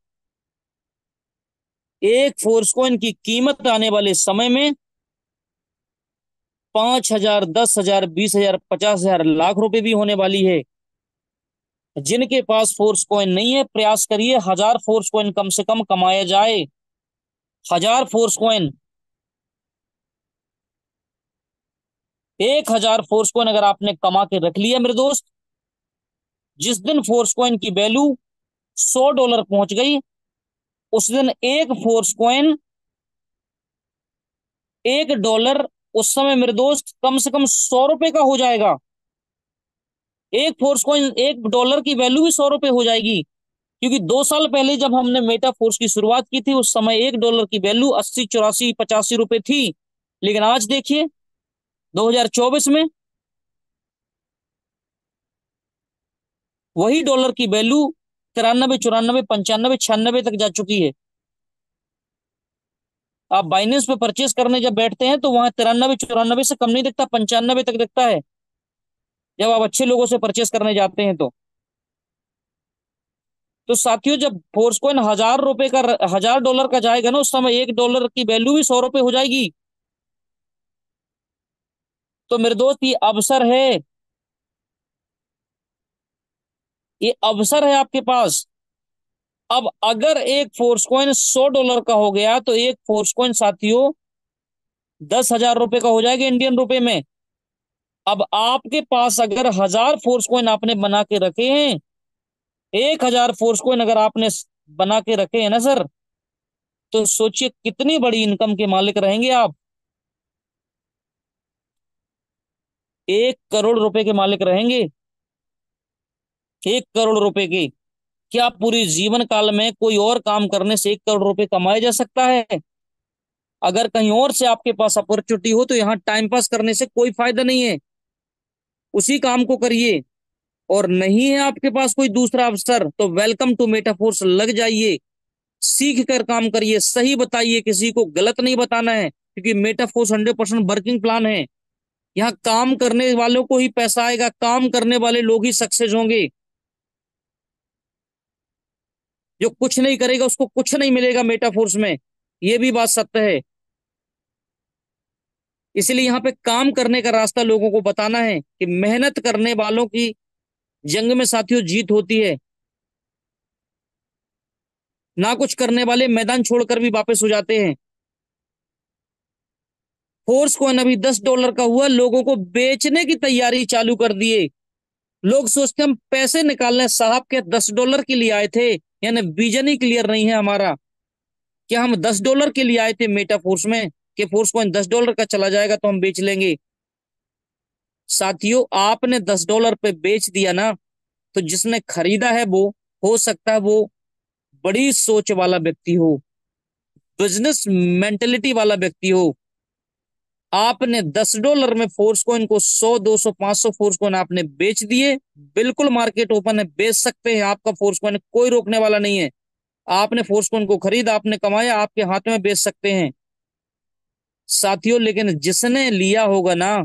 एक फोर्स कॉइन की कीमत आने वाले समय में 5,000, 10,000, 20,000, 50,000, लाख रुपए भी होने वाली है। जिनके पास फोर्स कॉइन नहीं है, प्रयास करिए 1,000 फोर्स कॉइन कम से कम कमाया जाए। 1,000 फोर्स कॉइन, 1,000 फोर्स कॉइन अगर आपने कमा के रख लिया मेरे दोस्त, जिस दिन फोर्स कॉइन की वैल्यू $100 पहुंच गई, उस दिन एक फोर्स कॉइन $1 उस समय मेरे दोस्त कम से कम 100 रुपए का हो जाएगा। एक फोर्स कॉइन, $1 की वैल्यू भी 100 रुपए हो जाएगी। क्योंकि 2 साल पहले जब हमने मेटा फोर्स की शुरुआत की थी, उस समय $1 की वैल्यू 80, 84, 85 रुपए थी। लेकिन आज देखिए 2024 में वही डॉलर की वैल्यू 93, 94, 95, 96 तक जा चुकी है। आप बाइनेंस पे परचेस करने जब बैठते हैं तो वहां 93, 94 से कम नहीं दिखता, 95 तक दिखता है जब आप अच्छे लोगों से परचेस करने जाते हैं तो साथियों, जब फोर्स कॉइन $1000 का, $1000 का जाएगा ना, उस समय $1 की वैल्यू भी 100 रुपए हो जाएगी। तो मेरे दोस्त, ये अवसर है आपके पास। अब अगर एक फोर्स कॉइन $100 का हो गया तो एक फोर्स कॉइन साथियों 10,000 रुपए का हो जाएगा इंडियन रुपए में। अब आपके पास अगर 1000 फोर्स कॉइन आपने बना के रखे हैं, 1000 फोर्स कॉइन अगर आपने बना के रखे हैं ना सर, तो सोचिए कितनी बड़ी इनकम के मालिक रहेंगे आप। 1 करोड़ रुपए के मालिक रहेंगे। 1 करोड़ रुपए के। क्या पूरी जीवन काल में कोई और काम करने से 1 करोड़ रुपए कमाए जा सकता है? अगर कहीं और से आपके पास अपॉर्चुनिटी हो तो यहाँ टाइम पास करने से कोई फायदा नहीं है, उसी काम को करिए। और नहीं है आपके पास कोई दूसरा अवसर तो वेलकम टू मेटाफोर्स, लग जाइए, सीख कर काम करिए, सही बताइए, किसी को गलत नहीं बताना है, क्योंकि मेटाफोर्स 100% वर्किंग प्लान है। यहाँ काम करने वालों को ही पैसा आएगा, काम करने वाले लोग ही सक्सेस होंगे। जो कुछ नहीं करेगा उसको कुछ नहीं मिलेगा मेटाफोर्स में, ये भी बात सत्य है। इसलिए यहाँ पे काम करने का रास्ता लोगों को बताना है कि मेहनत करने वालों की जंग में साथियों जीत होती है। ना कुछ करने वाले मैदान छोड़कर भी वापस हो जाते हैं। फोर्स कॉइन अभी $10 का हुआ, लोगों को बेचने की तैयारी चालू कर दिए। लोग सोचते हम पैसे निकालने साहब के $10 के लिए आए थे, यानी विजन ही क्लियर नहीं है हमारा। क्या हम $10 के लिए आए थे मेटा फोर्स में कि फोर्स कॉइन $10 का चला जाएगा तो हम बेच लेंगे? साथियों, आपने $10 पे बेच दिया ना, तो जिसने खरीदा है वो, हो सकता है वो बड़ी सोच वाला व्यक्ति हो, बिजनेस मेंटेलिटी वाला व्यक्ति हो। आपने $10 में फोर्स कॉइन को 100, 200, 500 फोर्स कॉइन आपने बेच दिए। बिल्कुल मार्केट ओपन है, बेच सकते हैं आपका फोर्स कॉइन, कोई रोकने वाला नहीं है। आपने फोर्स कॉइन को खरीदा, आपने कमाया, आपके हाथ में बेच सकते हैं साथियों। लेकिन जिसने लिया होगा ना,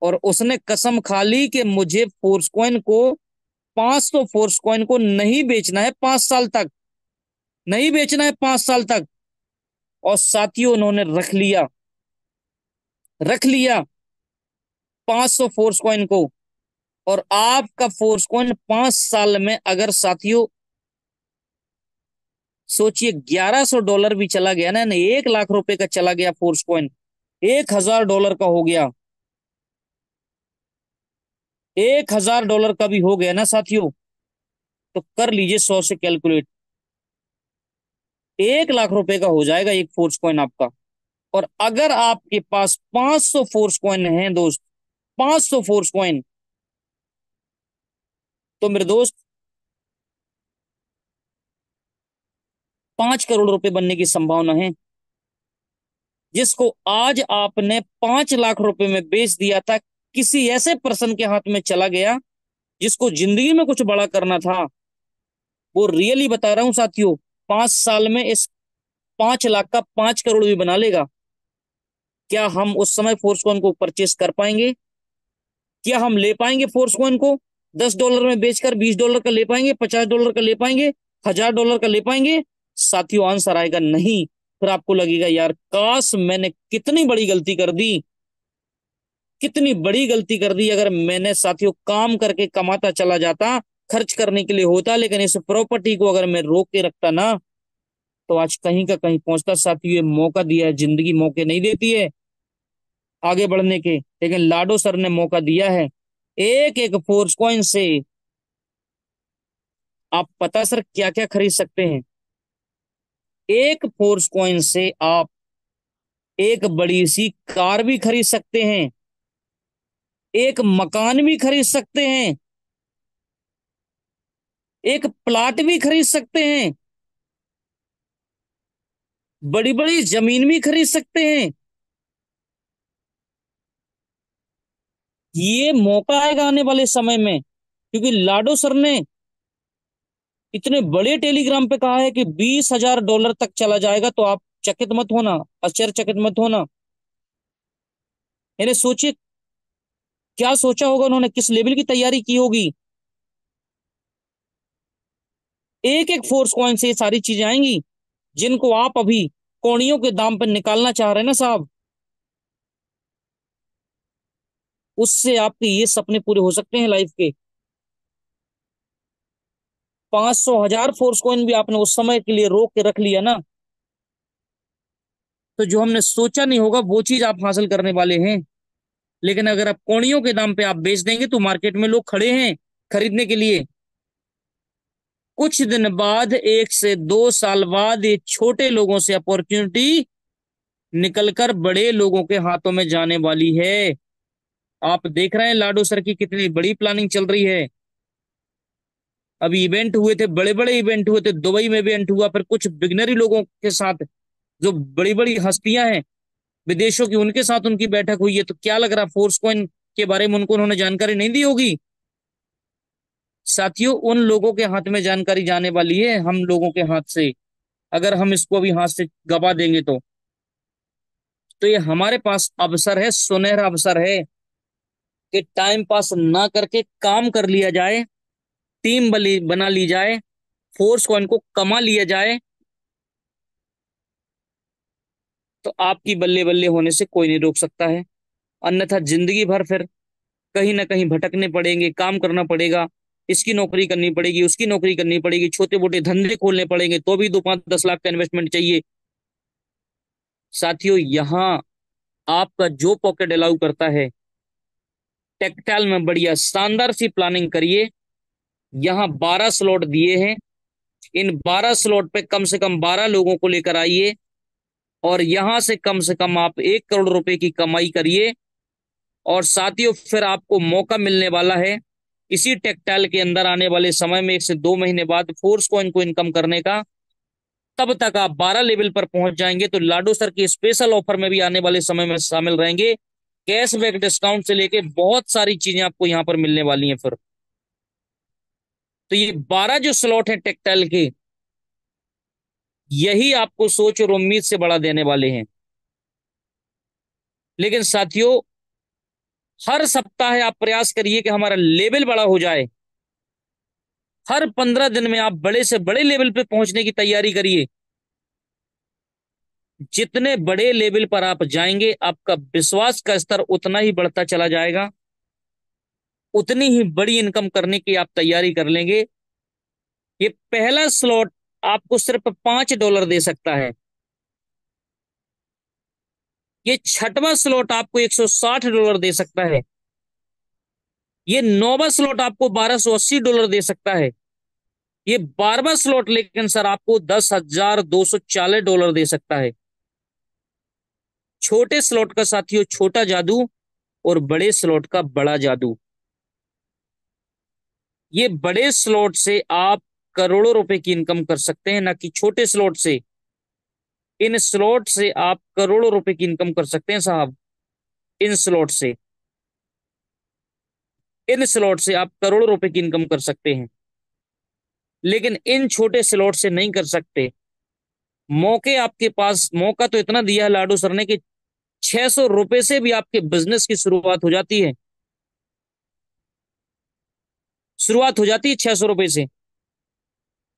और उसने कसम खा ली कि मुझे फोर्स कॉइन को, 500 फोर्स कॉइन को नहीं बेचना है 5 साल तक, नहीं बेचना है 5 साल तक। और साथियों, उन्होंने रख लिया 500 फोर्स कॉइन को। और आपका फोर्स कॉइन 5 साल में अगर साथियों सोचिए $1100 भी चला गया ना, 1 लाख रुपए का चला गया फोर्स कॉइन, $1000 का हो गया, $1000 का भी हो गया ना साथियों, तो कर लीजिए 100 से कैलकुलेट, 1 लाख रुपए का हो जाएगा एक फोर्स कॉइन आपका। और अगर आपके पास 500 फोर्स कॉइन है दोस्त, 500 फोर्स कॉइन, तो मेरे दोस्त 5 करोड़ रुपए बनने की संभावना है। जिसको आज आपने 5 लाख रुपए में बेच दिया था, किसी ऐसे पर्सन के हाथ में चला गया जिसको जिंदगी में कुछ बड़ा करना था। वो रियली बता रहा हूं साथियों, 5 साल में इस 5 लाख का 5 करोड़ भी बना लेगा। क्या हम उस समय फोर्सकॉन को परचेस कर पाएंगे? क्या हम ले पाएंगे फोर्सकॉन को? $10 में बेचकर $20 का ले पाएंगे? $50 का ले पाएंगे? $1000 का ले पाएंगे? साथियों, आंसर आएगा नहीं। फिर आपको लगेगा यार, काश मैंने कितनी बड़ी गलती कर दी, कितनी बड़ी गलती कर दी। अगर मैंने साथियों काम करके कमाता चला जाता, खर्च करने के लिए होता, लेकिन इस प्रॉपर्टी को अगर मैं रोक के रखता ना, तो आज कहीं का कहीं पहुंचता साथियों। ये मौका दिया है, जिंदगी मौके नहीं देती है आगे बढ़ने के, लेकिन लाडो सर ने मौका दिया है। एक एक फोर्स कॉइन से आप पता सर क्या क्या खरीद सकते हैं। एक फोर्स कॉइन से आप एक बड़ी सी कार भी खरीद सकते हैं, एक मकान भी खरीद सकते हैं, एक प्लाट भी खरीद सकते हैं, बड़ी बड़ी जमीन भी खरीद सकते हैं। ये मौका आएगा आने वाले समय में, क्योंकि लाडो सर ने इतने बड़े टेलीग्राम पे कहा है कि $20,000 तक चला जाएगा, तो आप चकित मत होना, आश्चर्यचकित मत होना। यानी सोचिए क्या सोचा होगा उन्होंने, किस लेवल की तैयारी की होगी। एक एक फोर्स कॉइन से ये सारी चीजें आएंगी, जिनको आप अभी कौड़ियों के दाम पर निकालना चाह रहे हैं ना साहब, उससे आपके ये सपने पूरे हो सकते हैं लाइफ के। 500 हजार फोर्स कॉइन भी आपने उस समय के लिए रोक के रख लिया ना, तो जो हमने सोचा नहीं होगा वो चीज आप हासिल करने वाले हैं। लेकिन अगर आप कौड़ियों के दाम पे आप बेच देंगे तो मार्केट में लोग खड़े हैं खरीदने के लिए। कुछ दिन बाद, 1 से 2 साल बाद, ये छोटे लोगों से अपॉर्चुनिटी निकलकर बड़े लोगों के हाथों में जाने वाली है। आप देख रहे हैं लाडो सर की कितनी बड़ी प्लानिंग चल रही है। अभी इवेंट हुए थे, बड़े बड़े इवेंट हुए थे, दुबई में भी इवेंट हुआ, फिर कुछ बिगनरी लोगों के साथ, जो बड़ी बड़ी हस्तियां हैं विदेशों की, उनके साथ उनकी बैठक हुई है। तो क्या लग रहा है, फोर्स कॉइन के बारे में उनको उन्होंने जानकारी नहीं दी होगी? साथियों, उन लोगों के हाथ में जानकारी जाने वाली है हम लोगों के हाथ से, अगर हम इसको अभी हाथ से गवा देंगे तो ये हमारे पास अवसर है, सुनहरा अवसर है कि टाइम पास ना करके काम कर लिया जाए, टीम बना ली जाए, फोर्स कॉइन को कमा लिया जाए, तो आपकी बल्ले बल्ले होने से कोई नहीं रोक सकता है। अन्यथा जिंदगी भर फिर कहीं ना कहीं भटकने पड़ेंगे, काम करना पड़ेगा, इसकी नौकरी करनी पड़ेगी, उसकी नौकरी करनी पड़ेगी, छोटे मोटे धंधे खोलने पड़ेंगे, तो भी 2 5 10 लाख का इन्वेस्टमेंट चाहिए। साथियों, यहाँ आपका जो पॉकेट अलाउ करता है, टेक्टाइल में बढ़िया शानदार सी प्लानिंग करिए। यहाँ 12 स्लॉट दिए हैं, इन 12 स्लॉट पे कम से कम 12 लोगों को लेकर आइए, और यहां से कम आप 1 करोड़ रुपए की कमाई करिए। और साथियों, फिर आपको मौका मिलने वाला है इसी टेक्टाइल के अंदर आने वाले समय में, 1 से 2 महीने बाद, फोर्स कॉइन को इनकम करने का। तब तक आप 12 लेवल पर पहुंच जाएंगे तो लाडो सर की स्पेशल ऑफर में भी आने वाले समय में शामिल रहेंगे। कैशबैक डिस्काउंट से लेके बहुत सारी चीजें आपको यहाँ पर मिलने वाली हैं फिर। तो ये 12 जो स्लॉट है टेक्टाइल के, यही आपको सोच और उम्मीद से बढ़ा देने वाले हैं। लेकिन साथियों, हर सप्ताह आप प्रयास करिए कि हमारा लेवल बड़ा हो जाए। हर 15 दिन में आप बड़े से बड़े लेवल पे पहुंचने की तैयारी करिए। जितने बड़े लेवल पर आप जाएंगे, आपका विश्वास का स्तर उतना ही बढ़ता चला जाएगा, उतनी ही बड़ी इनकम करने की आप तैयारी कर लेंगे। ये पहला स्लॉट आपको सिर्फ $5 दे सकता है। ये छठवां स्लॉट आपको $160 दे सकता है। ये नौवां स्लॉट आपको $1280 दे सकता है। ये 12वां स्लॉट लेकिन सर आपको $10,240 दे सकता है। छोटे स्लॉट का साथियों छोटा जादू, और बड़े स्लॉट का बड़ा जादू। ये बड़े स्लॉट से आप करोड़ों रुपए की इनकम कर सकते हैं, ना कि छोटे स्लॉट से। इन स्लॉट से आप करोड़ों रुपए की इनकम कर सकते हैं साहब। इन स्लॉट से, इन स्लॉट से आप करोड़ों रुपए की इनकम कर सकते हैं, लेकिन इन छोटे स्लॉट से नहीं कर सकते। मौके आपके पास, मौका तो इतना दिया है लाडू सर ने कि ₹600 से भी आपके बिजनेस की शुरुआत हो जाती है। शुरुआत हो जाती है ₹600 से।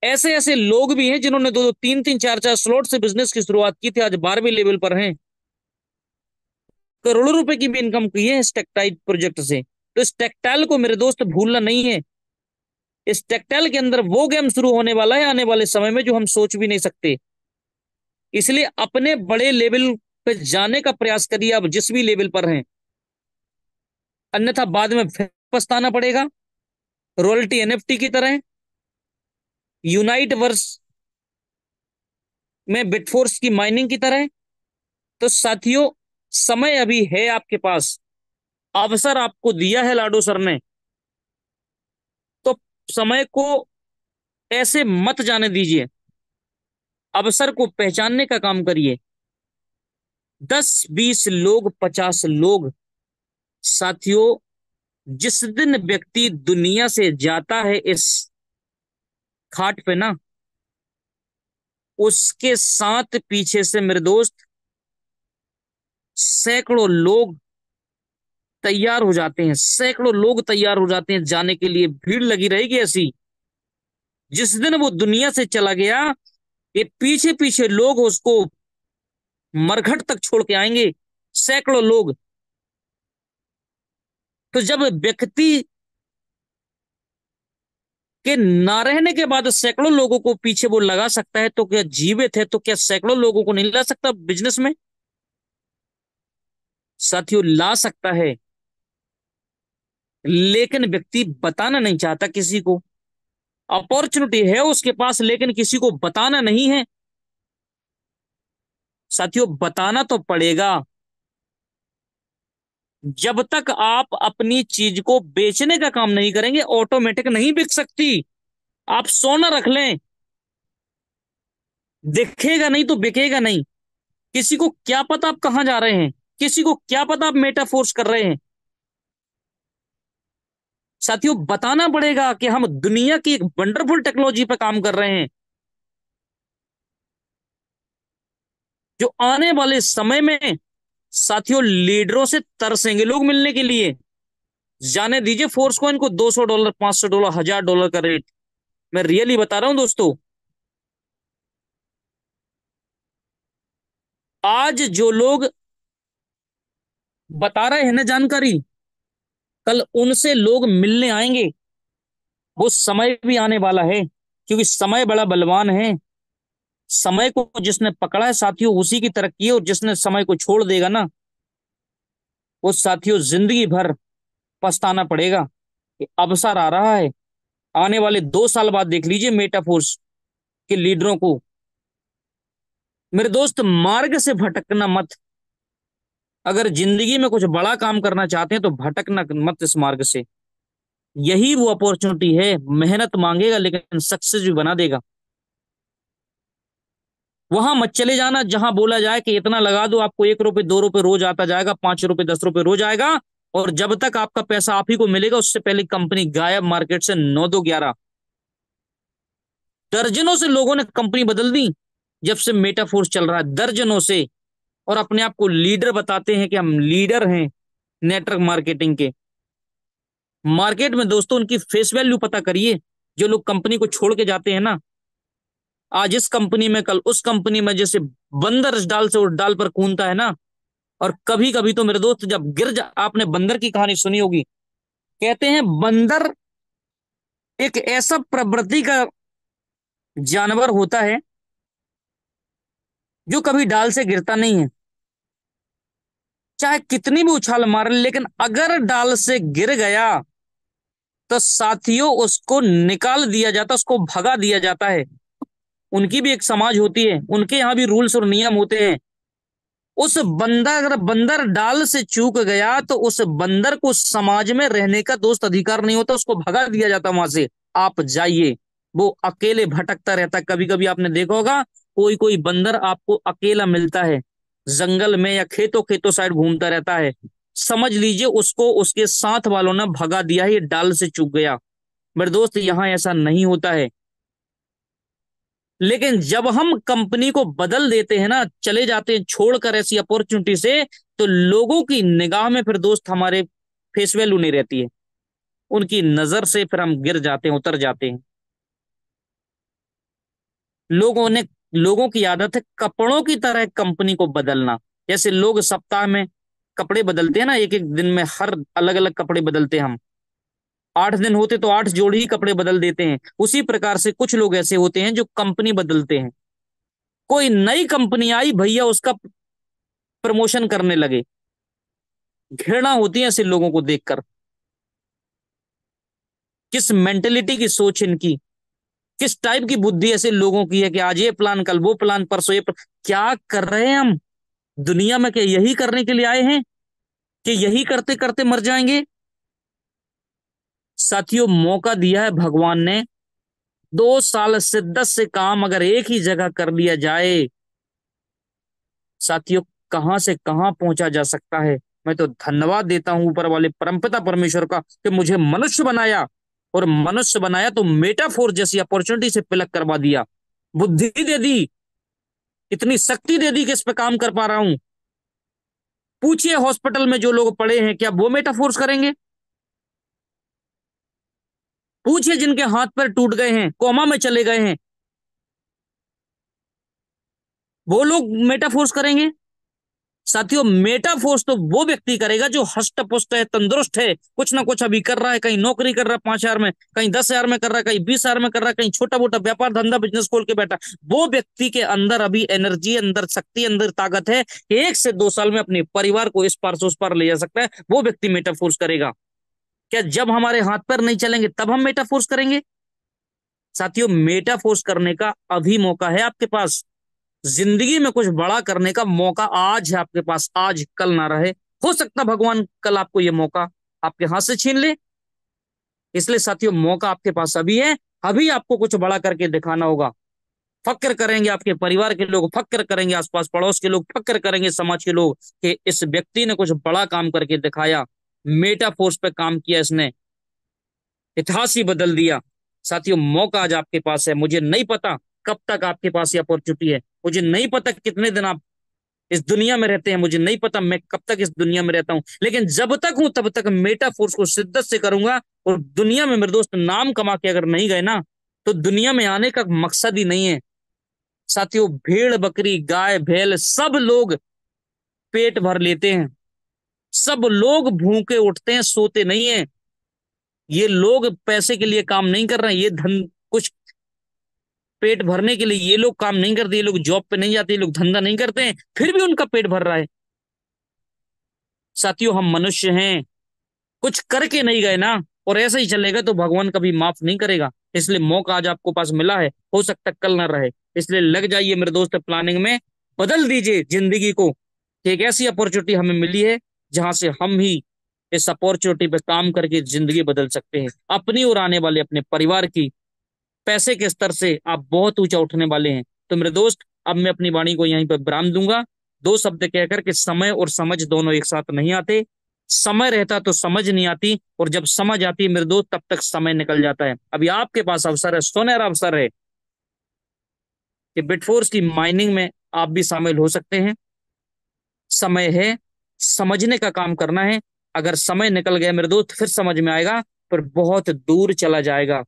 ऐसे ऐसे लोग भी हैं जिन्होंने दो दो तीन तीन चार चार स्लॉट से बिजनेस की शुरुआत की थी, आज 12वें लेवल पर हैं, करोड़ों रुपए की भी इनकम की है इस टेक्टाइल प्रोजेक्ट से। तो इस टेक्टाइल को मेरे दोस्त भूलना नहीं है। इस टेक्टाइल के अंदर वो गेम शुरू होने वाला है आने वाले समय में जो हम सोच भी नहीं सकते। इसलिए अपने बड़े लेवल पे जाने का प्रयास करिए आप जिस भी लेवल पर हैं, अन्यथा बाद में फिर पछताना पड़ेगा। रॉयल्टी एनएफटी की तरह, यूनाइट वर्स में बिटफोर्स की माइनिंग की तरह, तो साथियों, समय अभी है आपके पास, अवसर आपको दिया है लाडो सर ने, तो समय को ऐसे मत जाने दीजिए, अवसर को पहचानने का काम करिए। 10 20 लोग, 50 लोग, साथियों, जिस दिन व्यक्ति दुनिया से जाता है इस खाट पे ना, उसके साथ पीछे से मेरे दोस्त सैकड़ों लोग तैयार हो जाते हैं, सैकड़ों लोग तैयार हो जाते हैं जाने के लिए, भीड़ लगी रहेगी ऐसी। जिस दिन वो दुनिया से चला गया, ये पीछे पीछे लोग उसको मरघट तक छोड़ के आएंगे, सैकड़ों लोग। तो जब व्यक्ति के ना रहने के बाद सैकड़ों लोगों को पीछे वो लगा सकता है, तो क्या जीवित है तो क्या सैकड़ों लोगों को नहीं ला सकता बिजनेस में? साथियों, ला सकता है, लेकिन व्यक्ति बताना नहीं चाहता किसी को। अपॉर्चुनिटी है उसके पास, लेकिन किसी को बताना नहीं है। साथियों, बताना तो पड़ेगा। जब तक आप अपनी चीज को बेचने का काम नहीं करेंगे, ऑटोमेटिक नहीं बिक सकती। आप सोना रख लें, दिखेगा नहीं तो बिकेगा नहीं। किसी को क्या पता आप कहां जा रहे हैं, किसी को क्या पता आप मेटाफोर्स कर रहे हैं। साथियों, बताना पड़ेगा कि हम दुनिया की एक वंडरफुल टेक्नोलॉजी पर काम कर रहे हैं, जो आने वाले समय में साथियों लीडरों से तरसेंगे लोग मिलने के लिए। जाने दीजिए फोर्स को, इनको $200, $500, $1000 का रेट। मैं रियली बता रहा हूं दोस्तों। आज जो लोग बता रहे हैं ना जानकारी, कल उनसे लोग मिलने आएंगे। वो समय भी आने वाला है, क्योंकि समय बड़ा बलवान है। समय को जिसने पकड़ा है साथियों, उसी की तरक्की है, और जिसने समय को छोड़ देगा ना, वो साथियों जिंदगी भर पछताना पड़ेगा। कि अवसर आ रहा है, आने वाले 2 साल बाद देख लीजिए मेटाफोर्स के लीडरों को। मेरे दोस्त, मार्ग से भटकना मत। अगर जिंदगी में कुछ बड़ा काम करना चाहते हैं तो भटकना मत इस मार्ग से। यही वो अपॉर्चुनिटी है, मेहनत मांगेगा लेकिन सक्सेस भी बना देगा। वहां मत चले जाना जहां बोला जाए कि इतना लगा दो, आपको ₹1 ₹2 रोज आता जाएगा, ₹5 ₹10 रोज आएगा, और जब तक आपका पैसा आप ही को मिलेगा उससे पहले कंपनी गायब मार्केट से, 9 2 11। दर्जनों से लोगों ने कंपनी बदल दी जब से मेटाफोर्स चल रहा है, दर्जनों से। और अपने आप को लीडर बताते हैं कि हम लीडर हैं नेटवर्क मार्केटिंग के। मार्केट में दोस्तों उनकी फेस वैल्यू पता करिए। जो लोग कंपनी को छोड़ के जाते हैं ना, आज इस कंपनी में कल उस कंपनी में, जैसे बंदर इस डाल से उस डाल पर कूदता है ना। और कभी कभी तो मेरे दोस्त जब आपने बंदर की कहानी सुनी होगी। कहते हैं बंदर एक ऐसा प्रवृत्ति का जानवर होता है जो कभी डाल से गिरता नहीं है, चाहे कितनी भी उछाल मार ले, लेकिन अगर डाल से गिर गया तो साथियों उसको निकाल दिया जाता, उसको भगा दिया जाता है। उनकी भी एक समाज होती है, उनके यहाँ भी रूल्स और नियम होते हैं। उस बंदर, अगर बंदर डाल से चूक गया तो उस बंदर को समाज में रहने का दोस्त अधिकार नहीं होता, उसको भगा दिया जाता वहां से। आप जाइए, वो अकेले भटकता रहता है। कभी कभी आपने देखा होगा, कोई कोई बंदर आपको अकेला मिलता है, जंगल में या खेतों खेतों साइड घूमता रहता है। समझ लीजिए उसको उसके साथ वालों ने भगा दिया है, ये डाल से चूक गया। मेरे दोस्त, यहां ऐसा नहीं होता है। लेकिन जब हम कंपनी को बदल देते हैं ना, चले जाते हैं छोड़कर ऐसी अपॉर्चुनिटी से, तो लोगों की निगाह में फिर दोस्त हमारे फेस वैल्यू नहीं रहती है। उनकी नजर से फिर हम गिर जाते हैं, उतर जाते हैं। लोगों की आदत है कपड़ों की तरह कंपनी को बदलना। जैसे लोग सप्ताह में कपड़े बदलते हैं ना, एक एक दिन में हर अलग अलग कपड़े बदलते हैं हम। 8 दिन होते तो 8 जोड़ी ही कपड़े बदल देते हैं। उसी प्रकार से कुछ लोग ऐसे होते हैं जो कंपनी बदलते हैं। कोई नई कंपनी आई, भैया उसका प्रमोशन करने लगे। घृणा होती है ऐसे लोगों को देखकर। किस मेंटेलिटी की सोच इनकी, किस टाइप की बुद्धि ऐसे लोगों की है कि आज ये प्लान, कल वो प्लान, परसों ये क्या कर रहे हैं हम। दुनिया में क्या यही करने के लिए आए हैं कि यही करते करते मर जाएंगे? साथियों, मौका दिया है भगवान ने। 2 साल शिद्दत से काम अगर एक ही जगह कर लिया जाए, साथियों, कहां से कहां पहुंचा जा सकता है। मैं तो धन्यवाद देता हूं ऊपर वाले परमपिता परमेश्वर का कि मुझे मनुष्य बनाया, और मनुष्य बनाया तो मेटाफोर जैसी अपॉर्चुनिटी से पिलक करवा दिया, बुद्धि दे दी, इतनी शक्ति दे दी कि इस पे काम कर पा रहा हूं। पूछिए हॉस्पिटल में जो लोग पड़े हैं, क्या वो मेटाफोर्स करेंगे? पूछिए जिनके हाथ पैर टूट गए हैं, कोमा में चले गए हैं, वो लोग मेटाफोर्स करेंगे? साथियों, मेटाफोर्स तो वो व्यक्ति करेगा जो हष्ट पुष्ट है, तंदुरुस्त है, कुछ ना कुछ अभी कर रहा है, कहीं नौकरी कर रहा है 5 हजार में, कहीं 10 हजार में कर रहा है, कहीं 20 हजार में कर रहा है, कहीं छोटा मोटा व्यापार धंधा बिजनेस खोल के बैठा। वो व्यक्ति के अंदर अभी एनर्जी, अंदर शक्ति, अंदर ताकत है कि 1 से 2 साल में अपने परिवार को इस पार से उस पार ले जा सकता है। वो व्यक्ति मेटाफोर्स करेगा। क्या जब हमारे हाथ पैर नहीं चलेंगे तब हम मेटाफोर्स करेंगे? साथियों, मेटाफोर्स करने का अभी मौका है आपके पास। जिंदगी में कुछ बड़ा करने का मौका आज है आपके पास, आज कल ना रहे। हो सकता भगवान कल आपको ये मौका आपके हाथ से छीन ले। इसलिए साथियों, मौका आपके पास अभी है। अभी आपको कुछ बड़ा करके दिखाना होगा। फक्र करेंगे आपके परिवार के लोग, फक्र करेंगे आसपास पड़ोस के लोग, फक्र करेंगे समाज के लोग कि इस व्यक्ति ने कुछ बड़ा काम करके दिखाया, मेटाफोर्स पे काम किया इसने, इतिहास ही बदल दिया। साथियों, मौका आज आपके पास है। मुझे नहीं पता कब तक आपके पास ये अपॉर्चुनिटी है, मुझे नहीं पता कितने दिन आप इस दुनिया में रहते हैं, मुझे नहीं पता मैं कब तक इस दुनिया में रहता हूं, लेकिन जब तक हूं तब तक मेटाफोर्स को शिद्दत से करूंगा। और दुनिया में मेरे दोस्त नाम कमा के अगर नहीं गए ना, तो दुनिया में आने का मकसद ही नहीं है। साथियों, भेड़ बकरी गाय बैल सब लोग पेट भर लेते हैं, सब लोग भूखे उठते हैं, सोते नहीं है। ये लोग पैसे के लिए काम नहीं कर रहे हैं, ये धन कुछ पेट भरने के लिए ये लोग काम नहीं करते, ये लोग जॉब पे नहीं जाते, ये लोग धंधा नहीं करते हैं, फिर भी उनका पेट भर रहा है। साथियों, हम मनुष्य हैं, कुछ करके नहीं गए ना, और ऐसे ही चलेगा तो भगवान कभी माफ नहीं करेगा। इसलिए मौका आज आपको पास मिला है, हो सकता है कल ना रहे। इसलिए लग जाइए मेरे दोस्त प्लानिंग में, बदल दीजिए जिंदगी को कि एक ऐसी अपॉर्चुनिटी हमें मिली है जहां से हम ही इस अपॉर्चुनिटी पे काम करके जिंदगी बदल सकते हैं, अपनी और आने वाले अपने परिवार की। पैसे के स्तर से आप बहुत ऊंचा उठने वाले हैं। तो मेरे दोस्त, अब मैं अपनी वाणी को यहीं पर विराम दूंगा, 2 शब्द कहकर कि समय और समझ दोनों एक साथ नहीं आते। समय रहता तो समझ नहीं आती, और जब समझ आती है मेरे दोस्त, तब तक समय निकल जाता है। अभी आपके पास अवसर है, सोनेरा अवसर है कि बिटफोर्स की माइनिंग में आप भी शामिल हो सकते हैं। समय है, समझने का काम करना है। अगर समय निकल गया मेरे दोस्त, फिर समझ में आएगा, पर बहुत दूर चला जाएगा।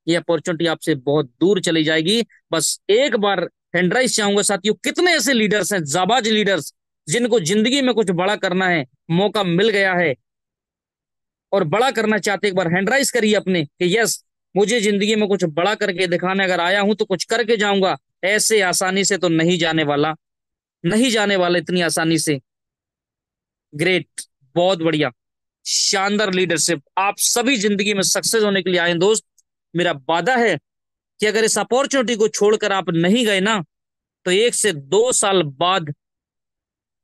ये अपॉर्चुनिटी आपसे बहुत दूर चली जाएगी। बस एक बार हैंडराइज चाहूंगा साथियों, कितने ऐसे लीडर्स हैं, जाबाज लीडर्स, जिनको जिंदगी में कुछ बड़ा करना है, मौका मिल गया है और बड़ा करना चाहते, एक बार हैंडराइज करिए अपने कि यस, मुझे जिंदगी में कुछ बड़ा करके दिखाना, अगर आया हूं तो कुछ करके जाऊंगा। ऐसे आसानी से तो नहीं जाने वाला, नहीं जाने वाला इतनी आसानी से। ग्रेट, बहुत बढ़िया, शानदार लीडरशिप। आप सभी जिंदगी में सक्सेस होने के लिए आए हैं दोस्त। मेरा वादा है कि अगर इस अपॉर्चुनिटी को छोड़कर आप नहीं गए ना, तो 1 से 2 साल बाद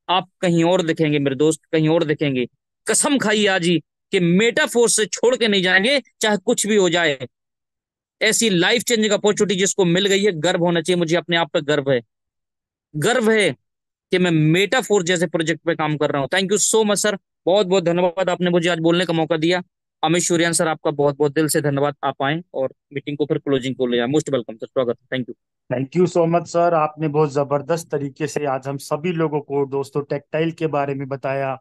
आप कहीं और दिखेंगे मेरे दोस्त, कहीं और दिखेंगे। कसम खाइए आज ही कि मेटाफोर से छोड़ के नहीं जाएंगे, चाहे कुछ भी हो जाए। ऐसी लाइफ चेंजिंग अपॉर्चुनिटी जिसको मिल गई है, गर्व होना चाहिए मुझे, अपने आप पर गर्व है। गर्व है कि मैं मेटाफोर जैसे प्रोजेक्ट पे काम कर रहा हूँ। Thank you so much sir, बहुत बहुत धन्यवाद, आपने मुझे आज बोलने का मौका दिया। अमित सूर्यान सर, आपका बहुत बहुत दिल से धन्यवाद। आप आए और मीटिंग को फिर क्लोजिंग को ले जाए। मोस्ट वेलकम सर, स्वागत है, thank you. Thank you so much sir, आपने बहुत जबरदस्त तरीके से आज हम सभी लोगों को दोस्तों टेक्टाइल के बारे में बताया।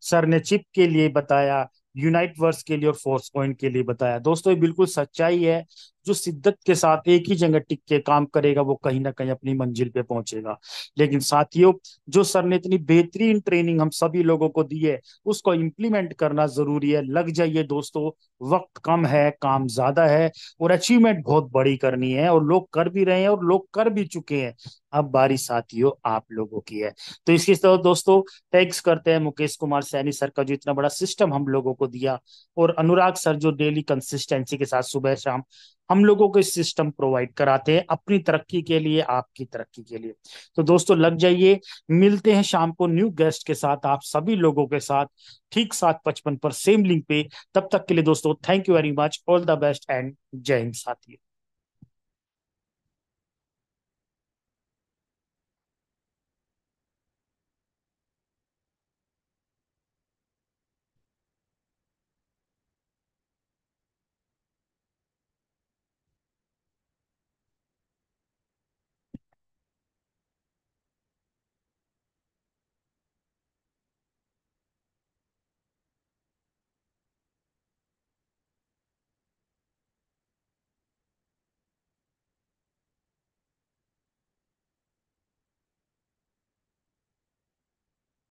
सर ने चिप के लिए बताया, यूनाइट वर्स के लिए और फोर्स पॉइंट के लिए बताया। दोस्तों ये बिल्कुल सच्चाई है, जो शिद्दत के साथ एक ही जगह टिक के काम करेगा वो कहीं ना कहीं अपनी मंजिल पे पहुंचेगा। लेकिन साथियों, जो सर ने इतनी बेहतरीन ट्रेनिंग हम सभी लोगों को दी है, उसको इम्प्लीमेंट करना जरूरी है। लग जाइए दोस्तों, वक्त कम है, काम ज्यादा है, और अचीवमेंट बहुत बड़ी करनी है, और लोग कर भी रहे हैं और लोग कर भी चुके हैं। अब बारी साथियों आप लोगों की है। तो इसके साथ दोस्तों, थैंक्स करते हैं मुकेश कुमार सैनी सर का, जो इतना बड़ा सिस्टम हम लोगों को दिया, और अनुराग सर जो डेली कंसिस्टेंसी के साथ सुबह शाम हम लोगों को सिस्टम प्रोवाइड कराते हैं अपनी तरक्की के लिए, आपकी तरक्की के लिए। तो दोस्तों लग जाइए, मिलते हैं शाम को न्यू गेस्ट के साथ, आप सभी लोगों के साथ, ठीक 7:55 पर सेम लिंक पे। तब तक के लिए दोस्तों thank you very much, all the best and जय हिंद साथियों।